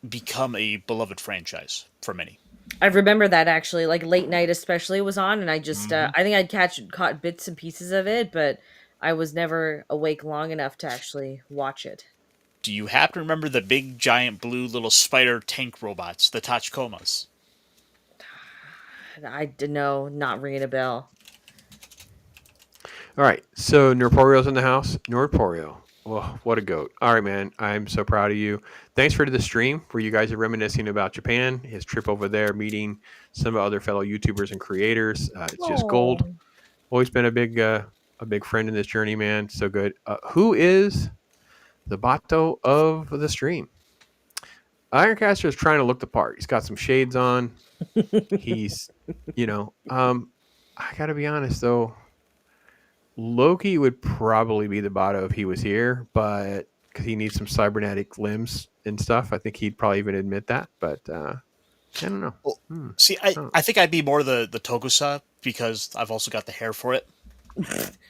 become a beloved franchise for many. I remember that actually, like late night especially was on, and I just I think I'd caught bits and pieces of it, but I was never awake long enough to actually watch it. Do you happen to remember the big giant blue little spider tank robots, the Tachikomas? I don't know, not ringing a bell. All right, so Norporio's in the house. Norporio, oh, what a goat! All right, man, I'm so proud of you. Thanks for the stream where you guys are reminiscing about Japan, his trip over there, meeting some other fellow YouTubers and creators. It's just gold. Always been a big friend in this journey, man. So good. Who is the Bato of the stream? Ironcaster is trying to look the part. He's got some shades on. He's, I got to be honest though. Loki would probably be the Bato if he was here, but because he needs some cybernetic limbs and stuff, I think he'd probably even admit that. But I don't know. Well, see, I think I'd be more the Togusa because I've also got the hair for it.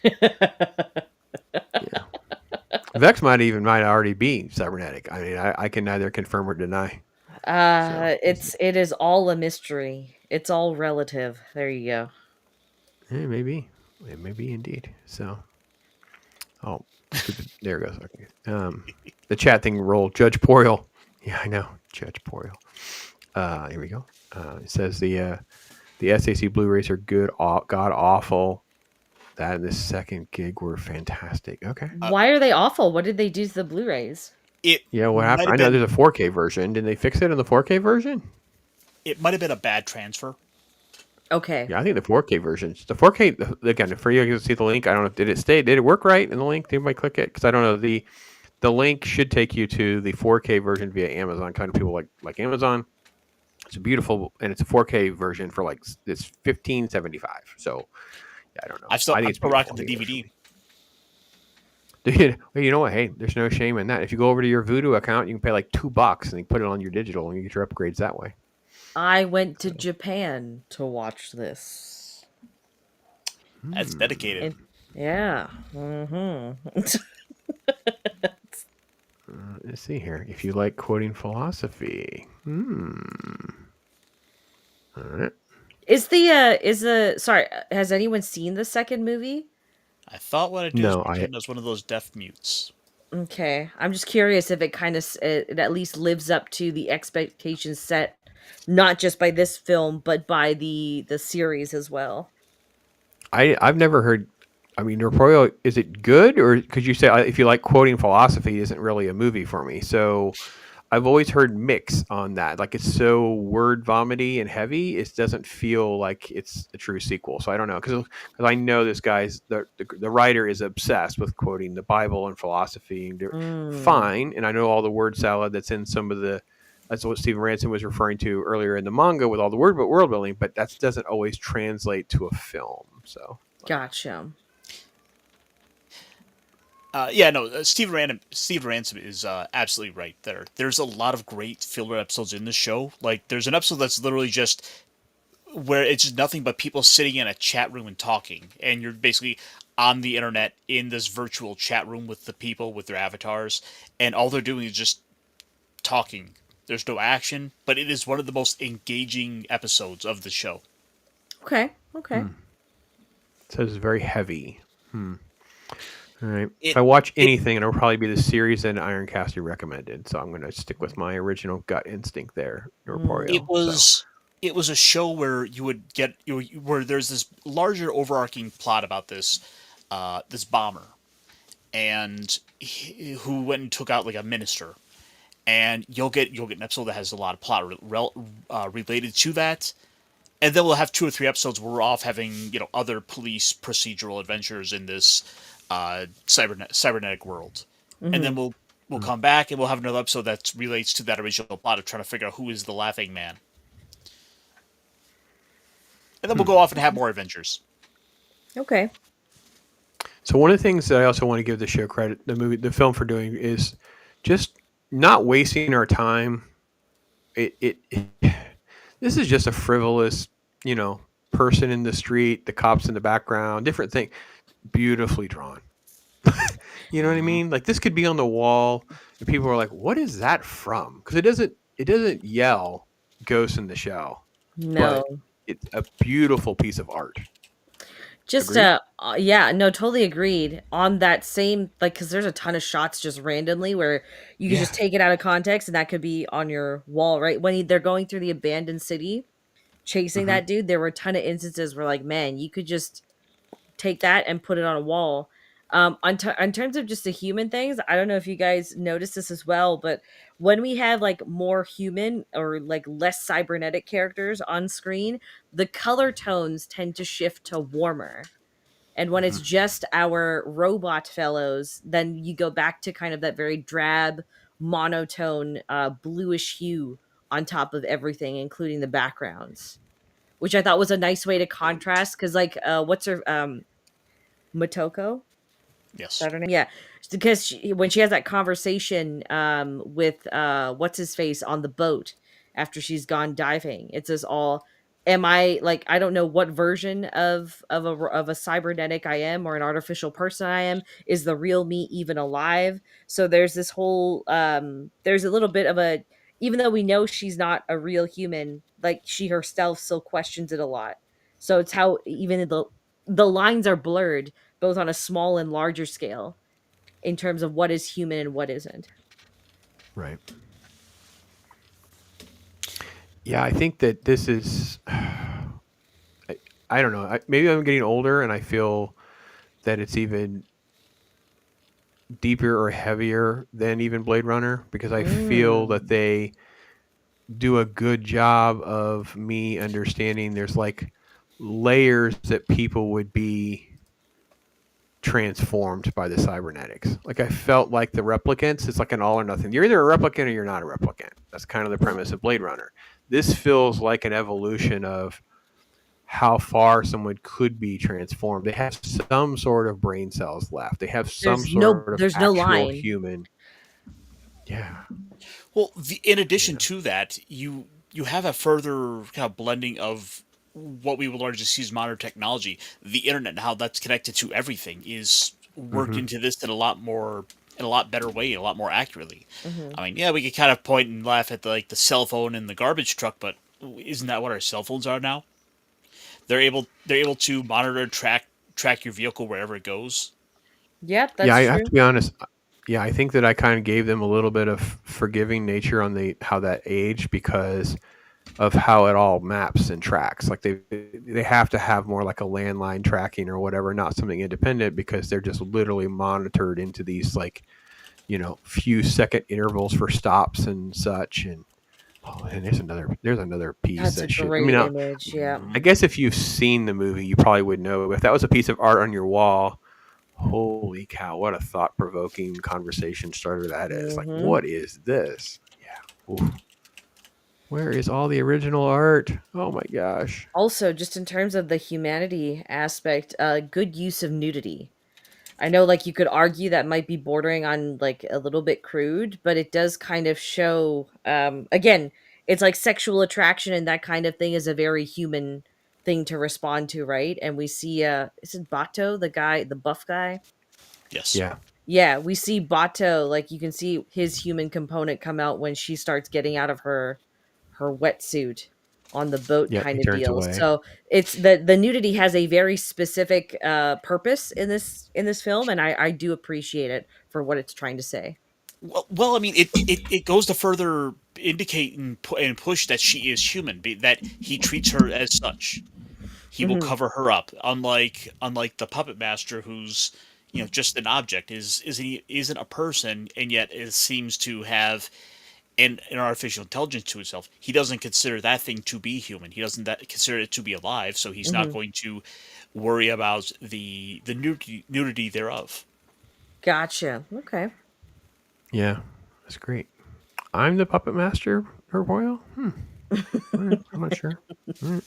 Yeah. Vex might already be cybernetic. I mean, I can neither confirm or deny. It is all a mystery. It's all relative. There you go. Yeah, maybe. It may be indeed. So, there it goes. Okay. The chat thing rolled. Judge Poriel. Yeah, I know. Judge Poriel. Here we go. It says the SAC Blu-rays are good, god awful. That and the second gig were fantastic. Okay. Why are they awful? What did they do to the Blu-rays? What happened? I know there's a 4K version. Did they fix it in the 4K version? It might have been a bad transfer. Okay. Yeah, I think the 4K versions. The 4K, again, for you guys to see the link, I don't know, did it work right in the link? Did anybody click it? Because I don't know. The link should take you to the 4K version via Amazon. Kind of people like Amazon. It's beautiful, and it's a 4K version for it's $15.75. So, yeah, I don't know. I'm still rocking the DVD. Dude, well, you know what? Hey, there's no shame in that. If you go over to your Vudu account, you can pay like $2 and you put it on your digital, and you get your upgrades that way. I went to Japan to watch this. That's dedicated. Yeah. Mm-hmm. Let's see here. If you like quoting philosophy. All right. Sorry, has anyone seen the second movie? I thought what I did was one of those deaf mutes. Okay. I'm just curious if it it at least lives up to the expectations set, not just by this film, but by the series as well. I've never heard. I mean, Norporio, is it good, or could you say if you like quoting philosophy, isn't really a movie for me? So, I've always heard mix on that. Like it's so word vomity and heavy, it doesn't feel like it's a true sequel. So I don't know because I know this guy's the writer is obsessed with quoting the Bible and philosophy. And fine, and I know all the word salad that's in some of the. That's what Stephen Ransom was referring to earlier in the manga with all the world building, but that doesn't always translate to a film. So gotcha. Steve Ransom is absolutely right there. There's a lot of great filler episodes in the show. Like, there's an episode that's literally just where it's just nothing but people sitting in a chat room and talking, and you're basically on the internet in this virtual chat room with the people with their avatars, and all they're doing is just talking There's no action, but it is one of the most engaging episodes of the show. Okay. Okay. It says very heavy. All right. If It I watch it anything, it'll probably be the series that Ironcaster recommended. So I'm going to stick with my original gut instinct there, it Norporio. So was it was a show where you would get where there's this larger overarching plot about this bomber and who went and took out like a minister, and you'll get an episode that has a lot of plot related to that, and then we'll have 2 or 3 episodes where we're off having other police procedural adventures in this cybernetic world, and then we'll come back and we'll have another episode that relates to that original plot of trying to figure out who is the Laughing Man, and then we'll go off and have more adventures. Okay. So one of the things that I also want to give the show credit, the film for doing is just not wasting our time. It this is just a frivolous, person in the street, the cops in the background, different thing, beautifully drawn. You know what I mean? Like this could be on the wall, and people are like, "What is that from?" Because it doesn't yell "Ghost in the Shell," No. but it's a beautiful piece of art. Just Agreed? yeah, no, totally agreed on that same, like, because there's a ton of shots just randomly where you can just take it out of context and that could be on your wall, right? They're going through the abandoned city chasing Mhm. that dude, there were a ton of instances where, like, man, you could just take that and put it on a wall. On terms of just the human things, I don't know if you guys noticed this as well, but when we have like more human or like less cybernetic characters on screen, the color tones tend to shift to warmer. And when it's just our robot fellows, then you go back to kind of that very drab, monotone, bluish hue on top of everything, including the backgrounds, which I thought was a nice way to contrast. Because, like, what's her Motoko? Is Yes. that her name? Yeah, because when she has that conversation with what's his face on the boat after she's gone diving, it says all, "Am I like I don't know what version of a cybernetic I am or an artificial person I am. Is the real me even alive?" So there's this whole there's a little bit of a, even though we know she's not a real human, like she herself still questions it a lot. So it's how even the lines are blurred both on a small and larger scale in terms of what is human and what isn't. Right. Yeah, I think that this is. I don't know. Maybe I'm getting older, and I feel that it's even deeper or heavier than even Blade Runner because I feel that they do a good job of me understanding there's like layers that people would be transformed by the cybernetics. Like I felt like the replicants, it's like an all or nothing. You're either a replicant or you're not a replicant. That's kind of the premise of Blade Runner. This feels like an evolution of how far someone could be transformed. They have some sort of brain cells left. They have some sort of There's no actual line. human. Yeah. Well, in addition to that, you have a further kind of blending of what we would largely see as modern technology. The internet and how that's connected to everything is worked Mm-hmm. into this in a lot better way, a lot more accurately. Mm-hmm. I mean, yeah, we could kind of point and laugh at the cell phone and the garbage truck, but isn't that what our cell phones are now? They're able to monitor and track your vehicle wherever it goes. Yeah, Yeah, I that's have true. to be honest. Yeah, I think that I kind of gave them a little bit of forgiving nature on the how that age because of how it all maps and tracks. Like they have to have more like a landline tracking or whatever, not something independent because they're just literally monitored into these like few second intervals for stops and such. And and there's another piece That's a that should. I mean, great image. Yeah. I guess if you've seen the movie, you probably would know. If that was a piece of art on your wall, holy cow, what a thought-provoking conversation starter that is. Like, Hmm. what is this? Yeah. Oof. Where is all the original art? Oh my gosh. Also, just in terms of the humanity aspect, good use of nudity. I know, like, you could argue that might be bordering on like a little bit crude, but it does kind of show. Again, it's like sexual attraction and that kind of thing is a very human thing to respond to, right? And we see, is it Bato, the guy, the buff guy? Yes. Yeah. Yeah, we see Bato, like you can see his human component come out when she starts getting out of her wetsuit on the boat Yep, he kind of turns deal. away. So it's the nudity has a very specific purpose in this film, and I do appreciate it for what it's trying to say. Well, I mean, it goes to further indicate and push that she is human, that he treats her as such. He will Hmm. cover her up, unlike the puppet master, who's just an object, isn't a person, and yet it seems to have an artificial intelligence to itself. He doesn't consider that thing to be human. He doesn't consider it to be alive, so he's not Hmm. going to worry about the nudity thereof. Gotcha. Okay. Yeah, that's great. I'm the puppet master, her royal. All right, I'm not sure. All right.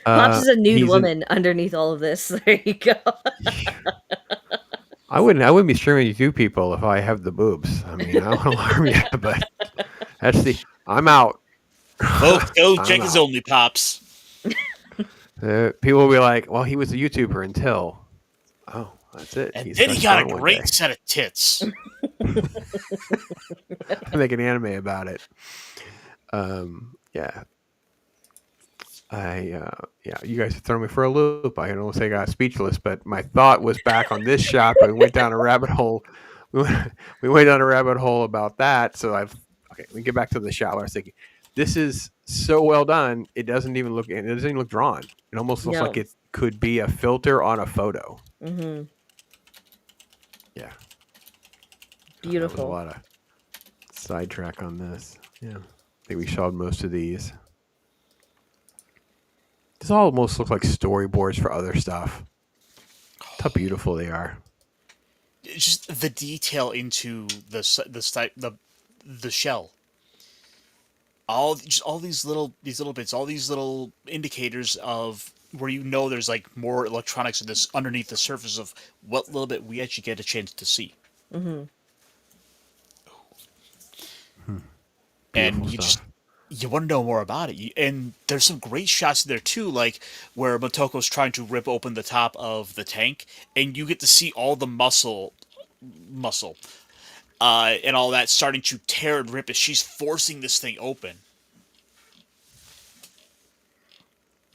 Pops is a nude He's an. woman underneath all of this. There you go. I wouldn't be streaming to people if I have the boobs. I mean, I don't want to alarm you, but that's the. I'm out. Folks, go I'm check his out. only pops. People will be like, "Well, he was a YouTuber until." Oh, that's it. And He then he starts got a growing one day. great set of tits. Make an anime about it. Yeah. Yeah, you guys are throwing me for a loop. I can almost say I got speechless, but my thought was back on this shot, but we went down a rabbit hole. We went down a rabbit hole about that. So okay, let me get back to the shot where I was thinking, this is so well done. It doesn't even look drawn. It almost looks like No. it could be a filter on a photo. Hmm. Yeah. There was a Beautiful. lot of sidetrack on this. Yeah. I think we showed most of these. This almost looks like storyboards for other stuff. How beautiful they are. It's just the detail into the shell. All these little bits, all these little indicators of where there's like more electronics in this underneath the surface of what little bit we actually get a chance to see. Hmm. And Beautiful stuff. you want to know more about it. And there's some great shots there too, like where Motoko's trying to rip open the top of the tank, and you get to see all the muscle, and all that starting to tear and rip as she's forcing this thing open.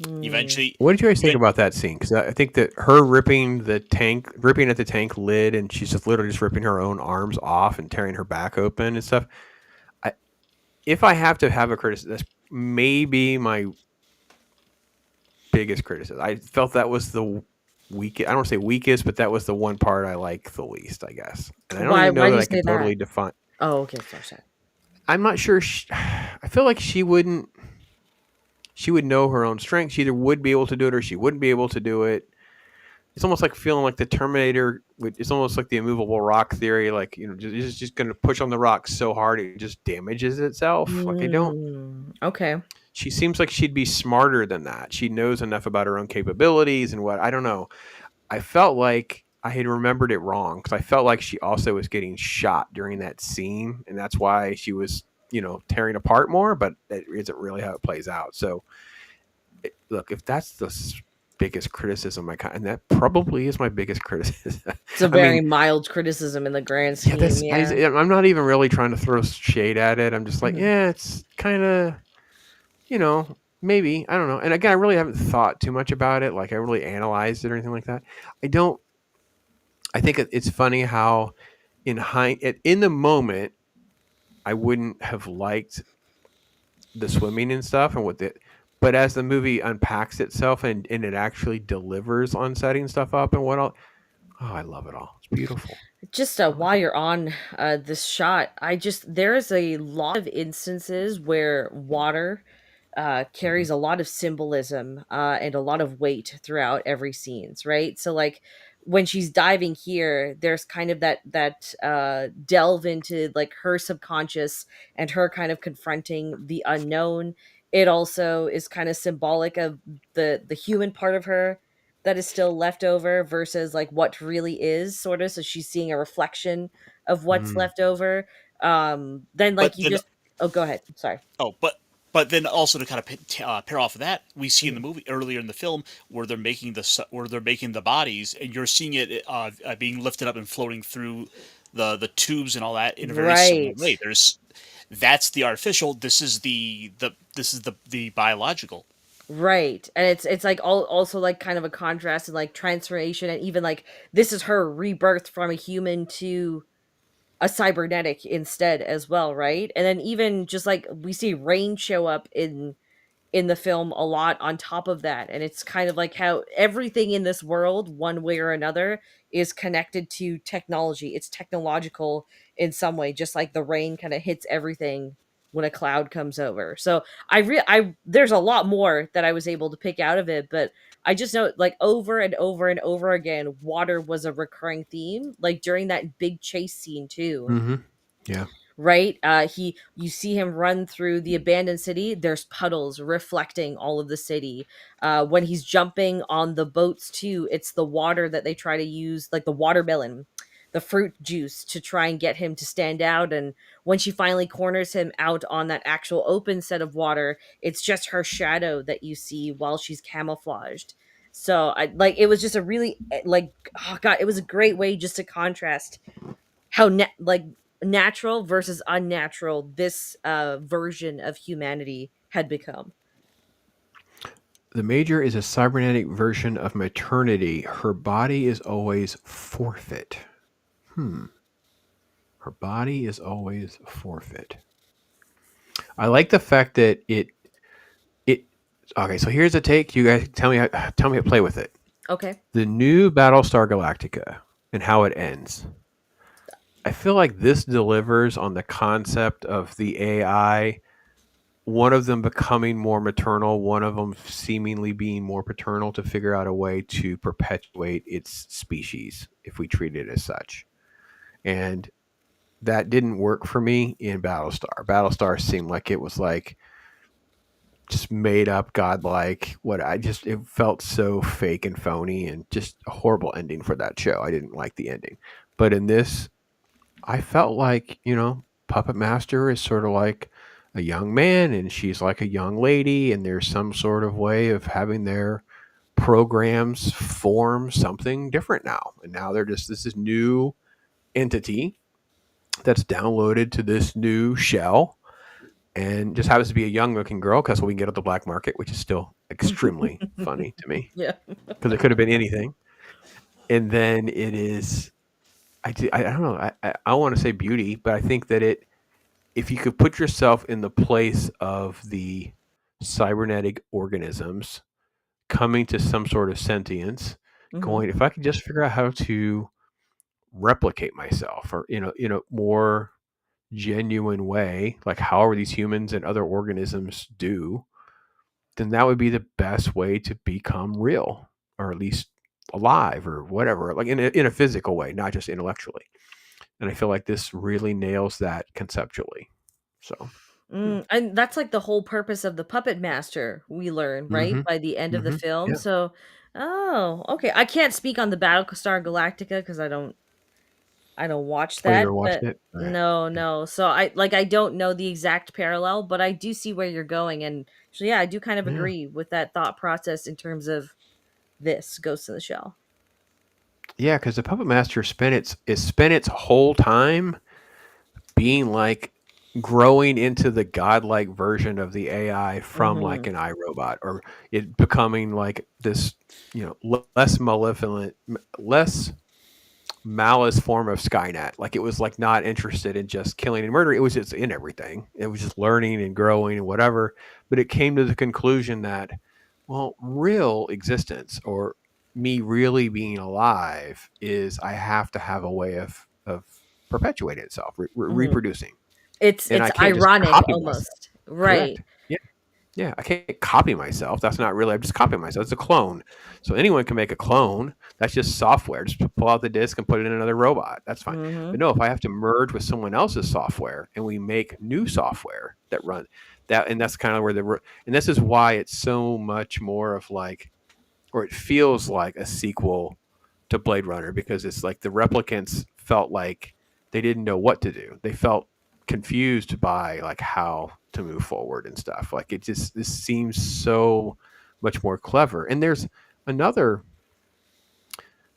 Eventually, What did you guys think even- about that scene? Because I think that her ripping at the tank lid, and she's just literally just ripping her own arms off and tearing her back open and stuff. If I have to have a criticism, that's maybe my biggest criticism. I felt that was the weakest. I don't want to say weakest, but that was the one part I like the least, I guess. And I don't even know Why do that you I can say that? totally define. Oh, okay. Sorry. I'm not sure. I feel like she wouldn't. She would know her own strength. She either would be able to do it or she wouldn't be able to do it. It's almost like feeling like the Terminator. It's almost like the immovable rock theory. Like, it's just going to push on the rock so hard it just damages itself. Like, I don't. Okay. She seems like she'd be smarter than that. She knows enough about her own capabilities and I don't know. I felt like I had remembered it wrong because I felt like she also was getting shot during that scene, and that's why she was, tearing apart more. But that isn't really how it plays out. So, look, if that's the biggest criticism and that probably is my biggest criticism. It's a very mild criticism in the grand scheme. I'm not even really trying to throw shade at it. I'm just like, yeah, it's kind of, maybe, I don't know. And again, I really haven't thought too much about it. Like I really analyzed it or anything like that. I think it's funny how in the moment, I wouldn't have liked the swimming and stuff but as the movie unpacks itself and it actually delivers on setting stuff up and I love it all. It's beautiful. Just while you're on this shot, there's a lot of instances where water carries a lot of symbolism and a lot of weight throughout every scenes, right? So like when she's diving here, there's kind of that delve into like her subconscious and her kind of confronting the unknown. It also is kind of symbolic of the human part of her that is still left over versus like what really is, sort of. So she's seeing a reflection of what's left over. Then like but oh, go ahead. Sorry. oh, but But then also to kind of pair off of that, we see in the movie earlier in the film where they're making the bodies, and you're seeing it being lifted up and floating through the tubes and all that in a very similar Right. way. That's the artificial. This is the biological. Right. And it's like also like kind of a contrast and like transformation, and even like this is her rebirth from a human to a cybernetic instead as well, right? And then even just like we see rain show up in the film a lot on top of that, and it's kind of like how everything in this world one way or another is connected to technology. It's technological in some way, just like the rain kind of hits everything when a cloud comes over. So I there's a lot more that I was able to pick out of it, but I just know like over and over and over again water was a recurring theme, like during that big chase scene too. Mm-hmm. Yeah. Right, he you see him run through the abandoned city. There's puddles reflecting all of the city. When he's jumping on the boats too, it's the water that they try to use, like the watermelon, the fruit juice, to try and get him to stand out. And when she finally corners him out on that actual open set of water, it's just her shadow that you see while she's camouflaged. So I like, it was just a really like, oh god, it was a great way just to contrast how like natural versus unnatural this version of humanity had become. The Major is a cybernetic version of maternity. Her body is always forfeit. Her body is always forfeit. I like the fact that it. Okay, so here's a take. You guys tell me how to play with it. Okay. The new Battlestar Galactica and how it ends. I feel like this delivers on the concept of the AI, one of them becoming more maternal, one of them seemingly being more paternal, to figure out a way to perpetuate its species if we treat it as such. And that didn't work for me in Battlestar. Battlestar seemed like it was like just made up, godlike. It felt so fake and phony, and just a horrible ending for that show. I didn't like the ending. But in this, I felt like, Puppet Master is sort of like a young man and she's like a young lady, and there's some sort of way of having their programs form something different now. And now this is new entity that's downloaded to this new shell, and just happens to be a young looking girl because we can get at the black market, which is still extremely funny to me, Yeah. because it could have been anything. And then it is, I don't know. I want to say beauty, but I think that if you could put yourself in the place of the cybernetic organisms coming to some sort of sentience, Mhm. if I could just figure out how to replicate myself, or in a more genuine way, like however these humans and other organisms do, then that would be the best way to become real, or at least alive, or whatever, like in a physical way, not just intellectually. And I feel like this really nails that conceptually. So, And that's like the whole purpose of the puppet master, we learn, right? mm-hmm, By the end of the film. yeah. So, oh, okay. I can't speak on the Battlestar Galactica because I don't watch Oh, you that, ever watched but it? Okay. no, Yeah. no. So I don't know the exact parallel, but I do see where you're going, and so yeah, I do kind of Yeah. agree with that thought process in terms of this Ghost in the Shell. Yeah, because the Puppet Master spent its whole time being like growing into the godlike version of the AI from like Mhm. an iRobot, or it becoming like this, less malevolent, less malice form of Skynet. Like, it was like not interested in just killing and murder. It was just in everything. It was just learning and growing and whatever. But it came to the conclusion that, well, real existence, or me really being alive, is I have to have a way of perpetuating itself, Mhm. reproducing. And I It's can't just ironic copy myself. almost. Correct. Right. Yeah. Yeah. I can't copy myself. That's not really, I'm just copying myself. It's a clone. So anyone can make a clone. That's just software. Just pull out the disk and put it in another robot. That's fine. Mhm. But no, if I have to merge with someone else's software and we make new software that run that, and that's kind of where and this is why it's so much more of like, or it feels like a sequel to Blade Runner, because it's like the replicants felt like they didn't know what to do. They felt confused by like how to move forward and stuff. Like this seems so much more clever. And there's another,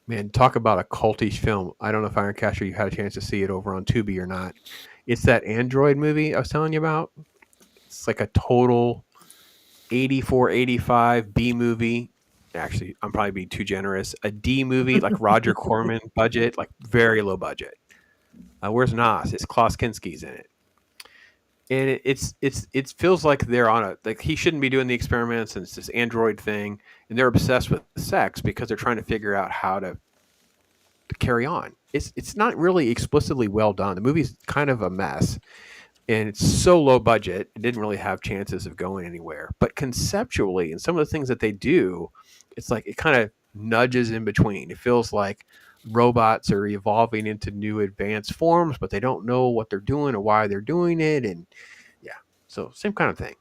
man, talk about a cultish film. I don't know if Ironcaster, you had a chance to see it over on Tubi or not. It's that Android movie I was telling you about. It's like a total 84, 85 B movie. Actually, I'm probably being too generous. A D movie, like Roger Corman budget, like very low budget. Where's Nas? It's Klaus Kinski's in it. And it feels like they're on a, like he shouldn't be doing the experiments, and it's this android thing, and they're obsessed with sex because they're trying to figure out how to carry on. It's not really explicitly well done. The movie's kind of a mess, and it's so low budget, it didn't really have chances of going anywhere. But conceptually, and some of the things that they do, it's like it kind of nudges in between. It feels like robots are evolving into new advanced forms, but they don't know what they're doing or why they're doing it. And yeah, so same kind of thing.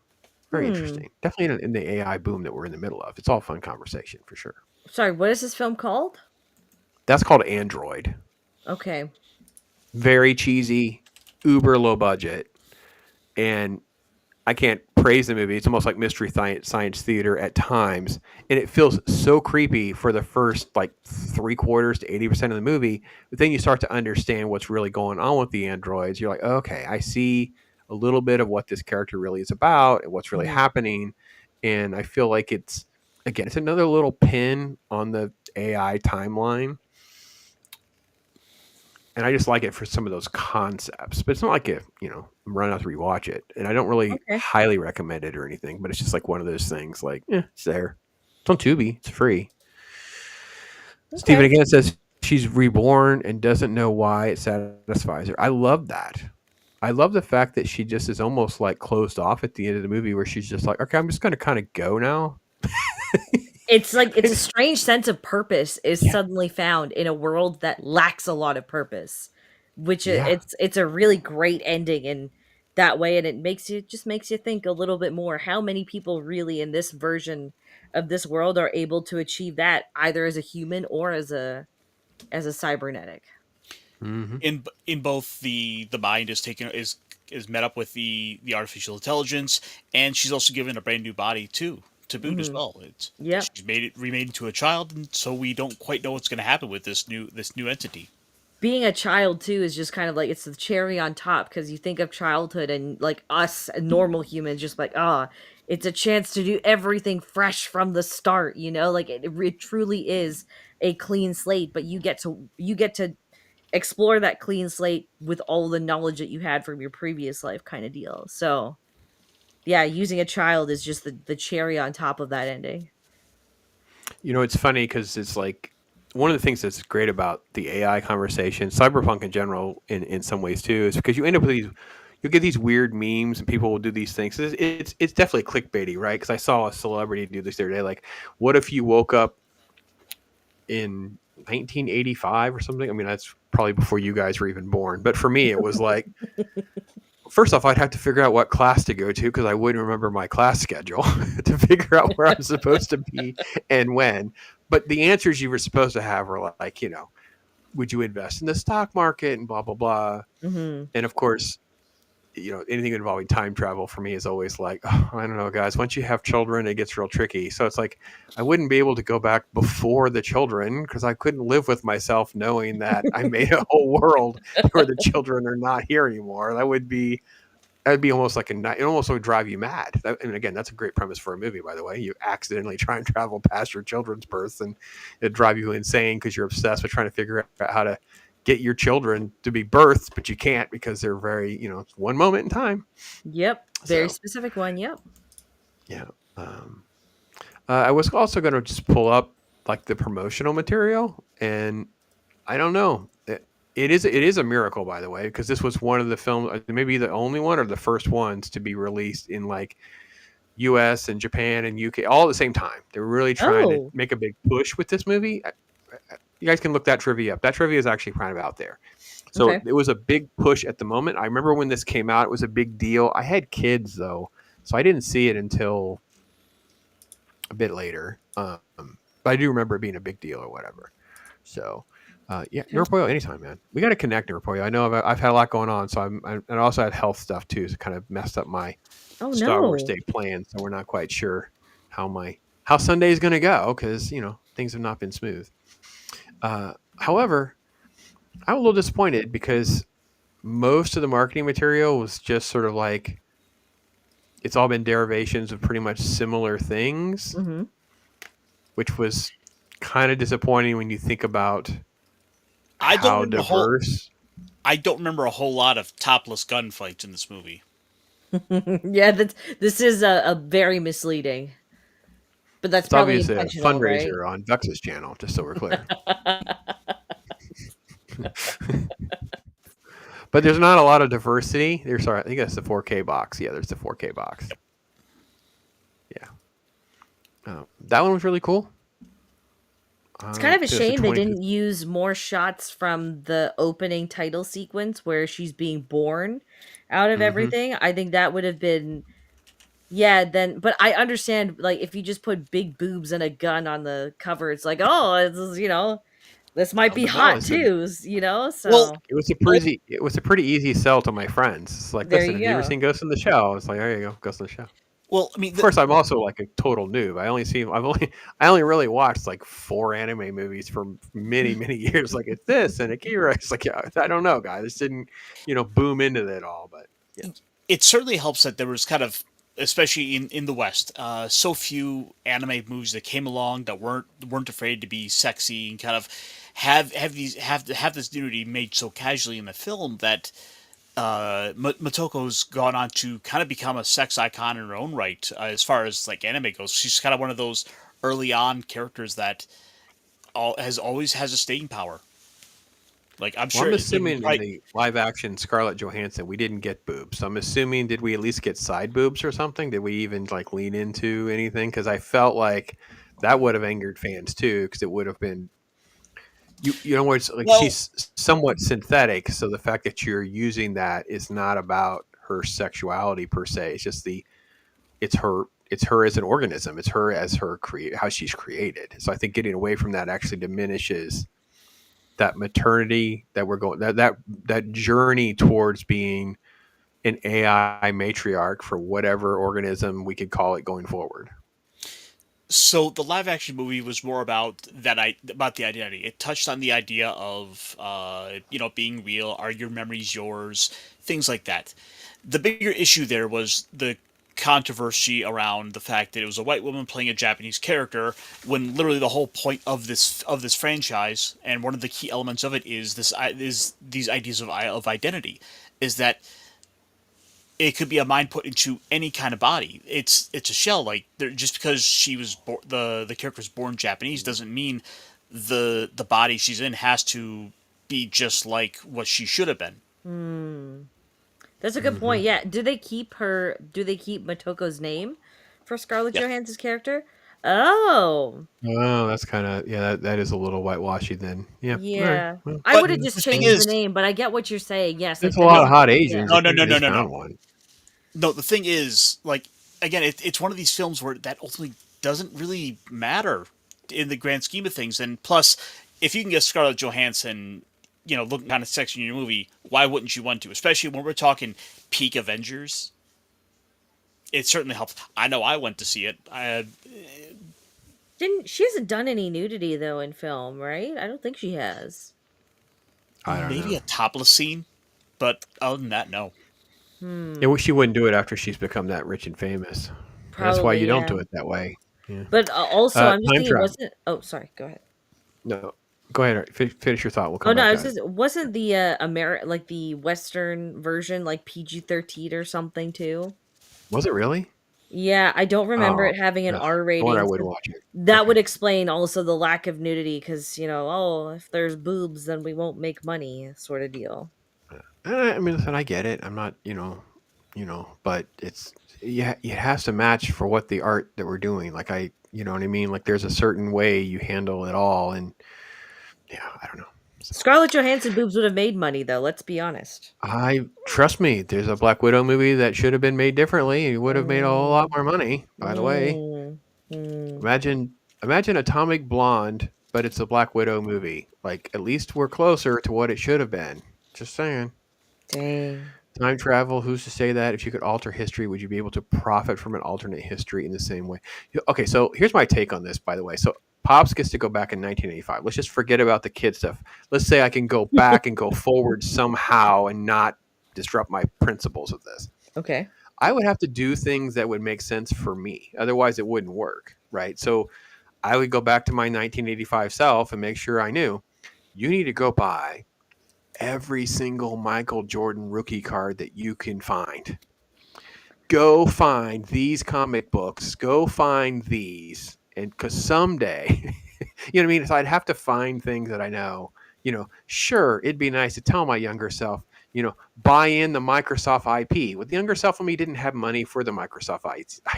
Very interesting. Definitely in the AI boom that we're in the middle of. It's all fun conversation for sure. Sorry, what is this film called? That's called Android. Okay. Very cheesy, uber low budget. And I can't praise the movie. It's almost like mystery science theater at times. And it feels so creepy for the first like 3/4 to 80% of the movie. But then you start to understand what's really going on with the androids. You're like, okay, I see a little bit of what this character really is about and what's really happening. And I feel like it's another little pin on the AI timeline. And I just like it for some of those concepts, but it's not like I'm running out to rewatch it, and I don't really highly recommend it or anything. But it's just like one of those things. Like, it's there. It's on Tubi. It's free. Okay. Stephen again says she's reborn and doesn't know why it satisfies her. I love that. I love the fact that she just is almost like closed off at the end of the movie, where she's just like, okay, I'm just going to kind of go now. It's like it's a strange sense of purpose is suddenly found in a world that lacks a lot of purpose, which it's a really great ending in that way, and it makes you think a little bit more how many people really in this version of this world are able to achieve that either as a human or as a cybernetic. In both the mind is met up with the artificial intelligence, and she's also given a brand new body to boot as well. She's remade into a child, and so we don't quite know what's going to happen with this new entity. Being a child too is just kind of like it's the cherry on top, because you think of childhood and like us normal humans just like it's a chance to do everything fresh from the start, like it truly is a clean slate, but you get to explore that clean slate with all the knowledge that you had from your previous life kind of deal. So yeah, using a child is just the cherry on top of that ending. It's funny because it's like one of the things that's great about the AI conversation, cyberpunk in general, in some ways too, is because you end up with you'll get these weird memes and people will do these things. It's definitely clickbaity, right? Because I saw a celebrity do this the other day. Like, what if you woke up in 1985 or something? I mean, that's probably before you guys were even born. But for me, it was like, first off, I'd have to figure out what class to go to because I wouldn't remember my class schedule to figure out where I'm supposed to be and when. But the answers you were supposed to have were like, would you invest in the stock market and blah, blah, blah. Mm-hmm. And of course, anything involving time travel for me is always like, oh, I don't know, guys, once you have children, it gets real tricky. So it's like, I wouldn't be able to go back before the children because I couldn't live with myself knowing that I made a whole world where the children are not here anymore. That would be almost like it almost would drive you mad. And again, that's a great premise for a movie, by the way. You accidentally try and travel past your children's births and it'd drive you insane because you're obsessed with trying to figure out how to get your children to be birthed, but you can't because they're very, it's one moment in time. Yep. Very specific one. Yep. Yeah. I was also going to just pull up like the promotional material, and I don't know. It is a miracle, by the way, because this was one of the films, maybe the only one or the first ones to be released in like US and Japan and UK all at the same time. They were really trying to make a big push with this movie. You guys can look that trivia up. That trivia is actually kind of out there. So it was a big push at the moment. I remember when this came out, it was a big deal. I had kids though, so I didn't see it until a bit later. But I do remember it being a big deal or whatever. So Yeah, Norpoyo, anytime, man. We got to connect, Norpoyo. I know I've had a lot going on, so and I also had health stuff too, so it kind of messed up my Oh Star Wars no. Day plans. So we're not quite sure how Sunday is going to go because things have not been smooth. However, I'm a little disappointed because most of the marketing material was just sort of like it's all been derivations of pretty much similar things, Mm-hmm. which was kind of disappointing when you think about I don't how remember diverse. I don't remember a whole lot of topless gunfights in this movie. Yeah, this is a very misleading, but that's It's probably obviously a intentional, right? fundraiser on Vex's channel, just so we're clear. But there's not a lot of diversity. I think that's the 4K box. Yeah, there's the 4K box. Yeah. That one was really cool. It's kind of a There's a shame they 22 didn't use more shots from the opening title sequence where she's being born out of Mhm. everything. I think that would have been, yeah, then, but I understand, like, if you just put big boobs and a gun on the cover, it's like, oh, this might be The hot balance. Listen, too, Well, so it was a pretty easy sell to my friends. It's like, there listen, you have you ever go. seen Ghost in the Shell? It's like, there you go, Ghost in the Shell. well, I mean, Of course, I'm also like a total noob. I only really watched like 4 anime movies for many years. Like it's this and Akira. It's like, yeah, I don't know, guys. This didn't, boom into that all, but yeah. it certainly helps that there was kind of, especially in the West, so few anime movies that came along that weren't afraid to be sexy and kind of have this nudity made so casually in the film that Motoko's gone on to kind of become a sex icon in her own right, as far as like anime goes. She's kind of one of those early on characters that always has a staying power. Like I'm Well, sure I'm it would assuming in probably, the live action Scarlett Johansson, we didn't get boobs. So I'm assuming, did we at least get side boobs or something? Did we even like lean into anything? Because I felt like that would have angered fans too, because it would have been you know where it's like well, she's somewhat synthetic. So the fact that you're using that is not about her sexuality per se. It's just it's her as an organism. It's her as how she's created. So I think getting away from that actually diminishes that maternity that we're going that journey towards being an AI matriarch for whatever organism we could call it going forward. so the live action movie was more about about the identity. It touched on the idea of being real. Are your memories yours? Things like that. The bigger issue there was the controversy around the fact that it was a white woman playing a Japanese character, when literally the whole point of this franchise and one of the key elements of it is these ideas of identity, is that it could be a mind put into any kind of body. It's a shell. Like just because she was the character was born Japanese doesn't mean the body she's in has to be just like what she should have been. That's a good point. Yeah, do they keep Motoko's name for Scarlett Yeah. Johansson's character? Oh, Oh, that's kind of that is a little whitewashy then. Yeah. All right. yeah. Well, I But would have just the thing changed the is, name, but I get what you're saying. Yes, there's like a the lot of name. hot Yeah. Asians. no, They no, could no, have no, just no, found no. one. No, the thing is, like, again, it's one of these films where that ultimately doesn't really matter in the grand scheme of things. And plus, if you can get Scarlett Johansson, looking kind of sexy in your movie, why wouldn't you want to? Especially when we're talking peak Avengers. It certainly helps. I know I went to see it. She hasn't done any nudity though in film, right? I don't think she has. I don't Maybe know. a topless scene, but other than that, no. She wouldn't do it after she's become that rich and famous. And that's why you Probably, don't yeah. do it that way. Yeah. But also, I'm just Time thinking, travel. wasn't? Oh, sorry. Go ahead. No, go ahead. Finish your thought. We'll Oh come no, back I to was it. just wasn't the like the Western version like PG-13 or something too? Was it really? Yeah, I don't remember Oh, it having an no. R No wonder I rating. wouldn't So watch it. that Okay. would explain also the lack of nudity because oh, if there's boobs, then we won't make money, sort of deal. I mean, listen, I get it. I'm not, but it has to match for what the art that we're doing. Like you know what I mean? Like there's a certain way you handle it all, and yeah, I don't know. So Scarlett Johansson boobs would have made money though. Let's be honest. trust me. There's a Black Widow movie that should have been made differently. It would have made a whole lot Mm, more money. By the way, mm, mm. imagine Atomic Blonde, but it's a Black Widow movie. Like, at least we're closer to what it should have been. Just saying. Dang. Time travel, who's to say that? If you could alter history, would you be able to profit from an alternate history in the same way? Okay, so here's my take on this, by the way. So Pops gets to go back in 1985. Let's just forget about the kid stuff. Let's say I can go back and go forward somehow and not disrupt my principles of this. Okay. I would have to do things that would make sense for me. Otherwise, it wouldn't work, right? So I would go back to my 1985 self and make sure I knew you need to go buy every single Michael Jordan rookie card that you can find. Go find these comic books. Go find these. And because someday, you know what I mean? So I'd have to find things that I know, sure, it'd be nice to tell my younger self, buy in the Microsoft IP. Well, the younger self of me didn't have money for the Microsoft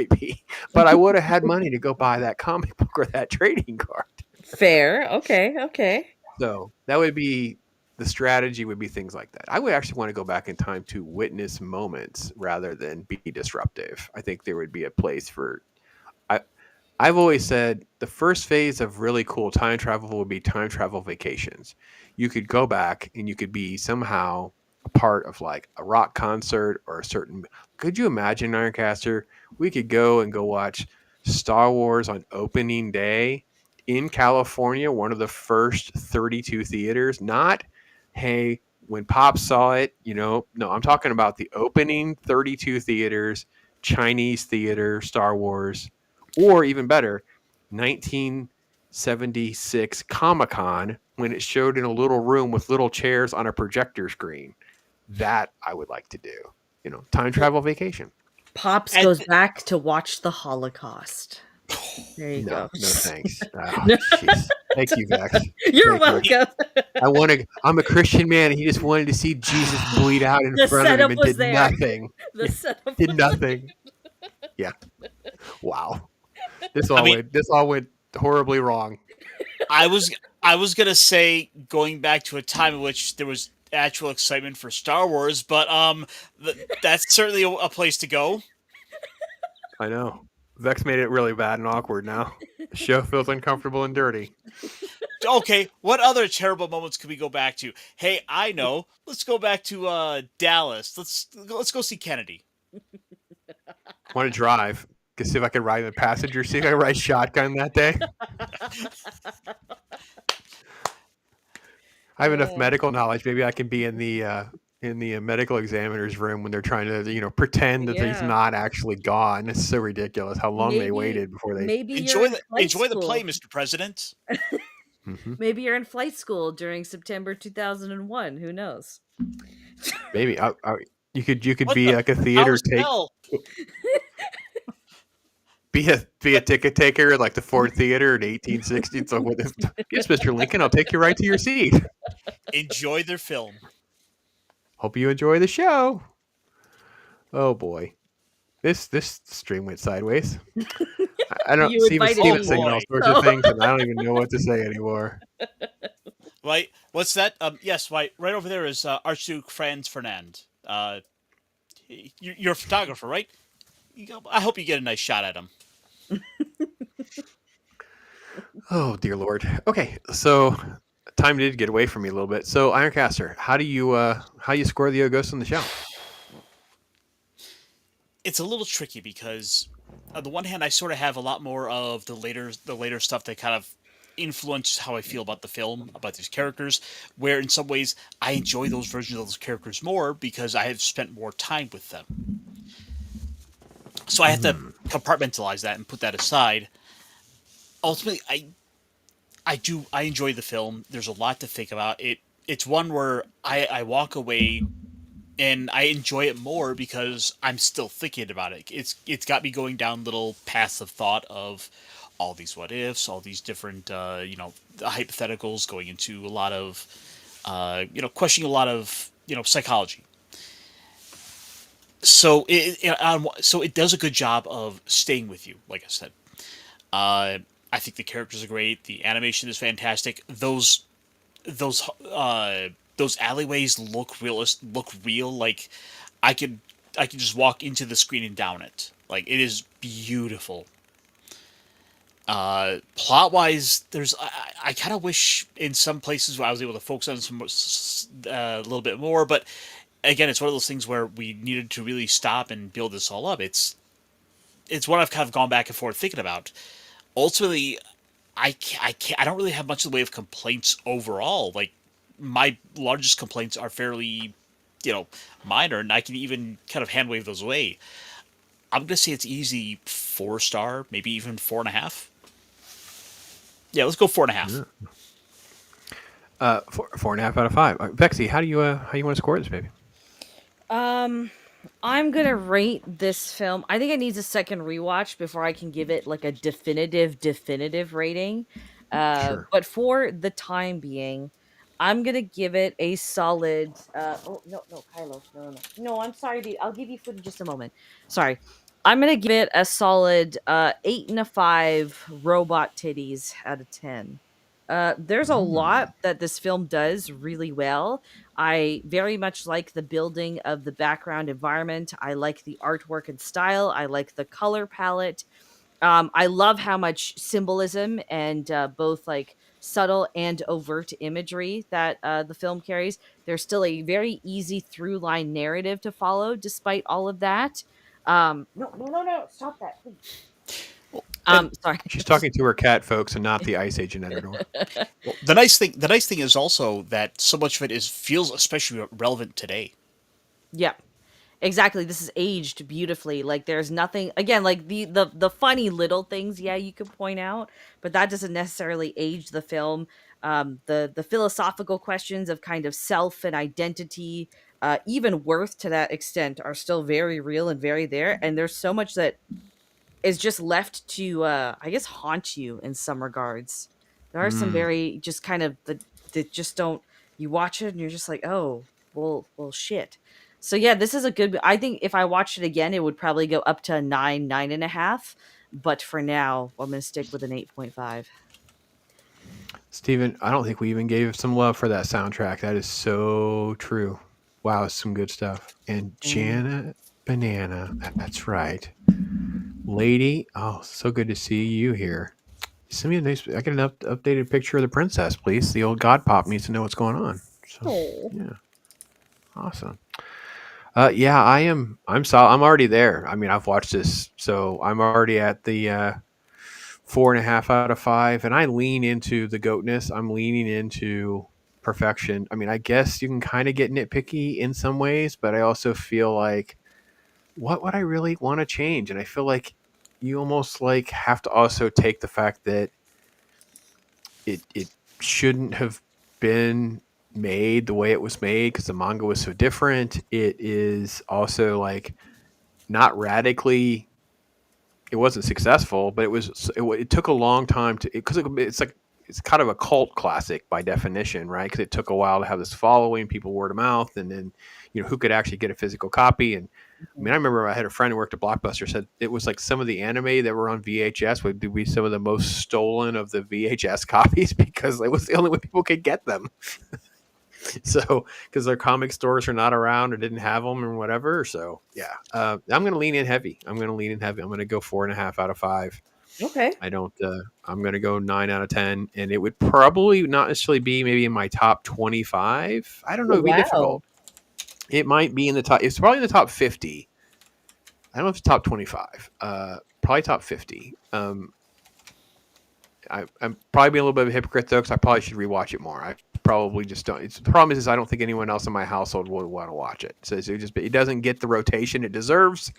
IP, but I would have had money to go buy that comic book or that trading card. Fair. Okay. So that would be, the strategy would be things like that. I would actually want to go back in time to witness moments rather than be disruptive. I think there would be a place for, I've always said the first phase of really cool time travel would be time travel vacations. You could go back and you could be somehow a part of like a rock concert or a certain, could you imagine, Ironcaster? We could go watch Star Wars on opening day in California, one of the first 32 theaters, not, hey, when Pop saw it, no, I'm talking about the opening 32 theaters, Chinese theater, Star Wars, or even better, 1976 Comic-Con when it showed in a little room with little chairs on a projector screen. That I would like to do. Time travel vacation. Pops goes back to watch the Holocaust. There you go. No thanks. Oh, thank you, Vex. You're welcome. I'm a Christian man, and he just wanted to see Jesus bleed out in front of him and did nothing. The setup did nothing. Yeah. Wow. This all went horribly wrong. I was gonna say going back to a time in which there was actual excitement for Star Wars, but that's certainly a place to go. I know. Vex made it really bad and awkward now. The show feels uncomfortable and dirty. Okay, what other terrible moments could we go back to? Hey, I know. Let's go back to Dallas. Let's go see Kennedy. Want to drive? See if I could ride in the passenger seat. I ride shotgun that day. I have enough medical knowledge. Maybe I can be in the medical examiner's room when they're trying to pretend that he's not actually gone. It's so ridiculous how long they waited before they enjoy the play, Mr. President. Mm-hmm. Maybe you're in flight school during September 2001. Who knows? Maybe you could be like a theater take. Be a ticket taker at like the Ford Theater in 1860. So yes, Mr. Lincoln, I'll take you right to your seat. Enjoy their film. Hope you enjoy the show. Oh boy, this stream went sideways. I don't see Steven saying all sorts of things, and I don't even know what to say anymore. Right, what's that? Yes, right over there is Archduke Franz Ferdinand. You're a photographer, right? I hope you get a nice shot at him. Oh dear Lord. Okay, so time did get away from me a little bit. So Ironcaster, how do you score the Ghost in the Shell? It's a little tricky because on the one hand, I sort of have a lot more of the later stuff that kind of influence how I feel about the film, about these characters, where in some ways I enjoy those versions of those characters more because I have spent more time with them. So I have to compartmentalize that and put that aside. Ultimately, I enjoy the film. There's a lot to think about. It's one where I walk away and I enjoy it more because I'm still thinking about it. It's got me going down little paths of thought of all these what ifs, all these different hypotheticals, going into a lot of questioning a lot of psychology. So it does a good job of staying with you, like I said. I think the characters are great. The animation is fantastic. Those alleyways look real. Like I could just walk into the screen and down it. Like it is beautiful. Plot wise, I kind of wish in some places where I was able to focus on a little bit more, but again, it's one of those things where we needed to really stop and build this all up. It's what I've kind of gone back and forth thinking about. Ultimately, I don't really have much in the way of complaints overall. Like, my largest complaints are fairly, minor, and I can even kind of hand wave those away. I'm gonna say it's easy 4-star, maybe even 4.5. Yeah, let's go 4.5. Yeah. 4.5 out of 5. Vexy, how do you want to score this, baby? I'm gonna rate this film. I think it needs a second rewatch before I can give it like a definitive rating. Sure. But for the time being, I'm gonna give it a solid. Oh no, Kylo, no. I'm sorry, dude. I'll give you food in just a moment. Sorry. I'm gonna give it a solid 8.5 robot titties out of 10. There's a lot that this film does really well. I very much like the building of the background environment. I like the artwork and style. I like the color palette. I love how much symbolism and both like subtle and overt imagery that the film carries. There's still a very easy through line narrative to follow, despite all of that. No! Stop that, please. Sorry. She's talking to her cat, folks, and not the Ice Agent editor. Well, the nice thing is also that so much of it feels especially relevant today. Yeah. Exactly. This is aged beautifully. Like there's nothing again, like the funny little things, yeah, you could point out, but that doesn't necessarily age the film. The philosophical questions of kind of self and identity, even worth to that extent, are still very real and very there. And there's so much that is just left to I guess haunt you in some regards. There are some very just kind of that just don't, you watch it and you're just like, oh, well shit. So yeah, this is a good, I think if I watched it again, it would probably go up to a 9.5. But for now, I'm gonna stick with an 8.5. Steven, I don't think we even gave some love for that soundtrack. That is so true. Wow, it's some good stuff. And Janet Banana, that's right. Lady, oh, so good to see you here. Send me a nice, I get an updated picture of the princess, please. The old God Pop needs to know what's going on. So, yeah. Awesome. Yeah, I'm already there. I mean, I've watched this, so I'm already at the 4.5 out of 5, and I lean into the goatness. I'm leaning into perfection. I mean, I guess you can kind of get nitpicky in some ways, but I also feel like, what would I really want to change? And I feel like you almost like have to also take the fact that it shouldn't have been made the way it was made because the manga was so different. It is also like not radically, it wasn't successful, but it took a long time to, because it's kind of a cult classic by definition, right? Because it took a while to have this following, people word of mouth, and then who could actually get a physical copy. And I mean, I remember I had a friend who worked at Blockbuster said it was like some of the anime that were on VHS would be some of the most stolen of the VHS copies because it was the only way people could get them. So, because their comic stores are not around or didn't have them or whatever. So, yeah, I'm going to lean in heavy. I'm going to go 4.5 out of 5. Okay. I'm going to go 9 out of 10. And it would probably not necessarily be maybe in my top 25. I don't know. It'd be difficult. It might be in the top. It's probably in the top 50. I don't know if it's top 25. Probably top 50. I'm probably being a little bit of a hypocrite though, because I probably should rewatch it more. I probably just don't. The problem is I don't think anyone else in my household would want to watch it. So it doesn't get the rotation it deserves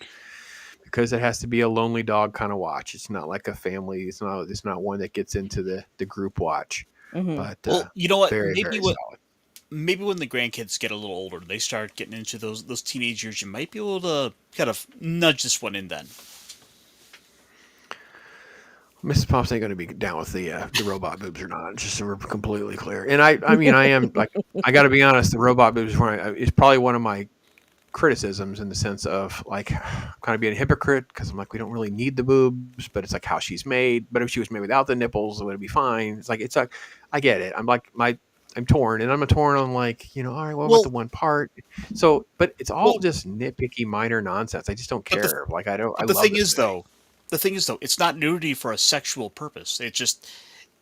because it has to be a lonely dog kind of watch. It's not like a family. It's not one that gets into the group watch. Mm-hmm. But well, you know what? very, very solid. Maybe when the grandkids get a little older, they start getting into those teenage years, you might be able to kind of nudge this one in then. Mrs. Pops ain't going to be down with the robot boobs or not, just so we're completely clear. And I mean, I am like, I got to be honest, the robot boobs is probably one of my criticisms in the sense of like kind of being a hypocrite because I'm like, we don't really need the boobs, but it's like how she's made. But if she was made without the nipples, it would be fine. It's like I get it. I'm torn, and I'm torn on like, all right, what about the one part? So, but it's all just nitpicky, minor nonsense. I just don't care. The thing is, though, the thing is though, it's not nudity for a sexual purpose. I It's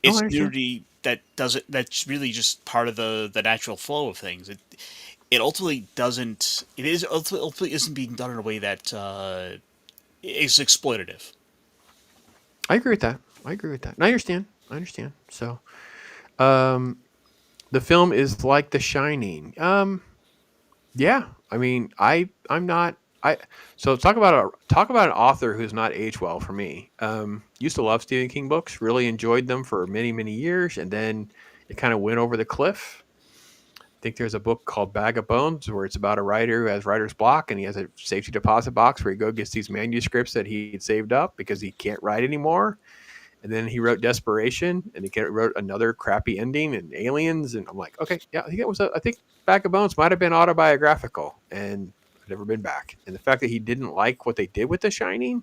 understand. nudity that doesn't. That's really just part of the natural flow of things. It ultimately doesn't. It is ultimately isn't being done in a way that is exploitative. I agree with that. I agree with that. And I understand. I understand. So, um, the film is like The Shining. Yeah. I mean, I'm not. I so talk about an author who's not aged well for me. Used to love Stephen King books. Really enjoyed them for many years, and then it kind of went over the cliff. I think there's a book called Bag of Bones where it's about a writer who has writer's block and he has a safety deposit box where he gets these manuscripts that he'd saved up because he can't write anymore. And then he wrote Desperation and wrote another crappy ending and Aliens. And I'm like, okay, yeah, I think Bag of Bones might have been autobiographical and I've never been back. And the fact that he didn't like what they did with The Shining,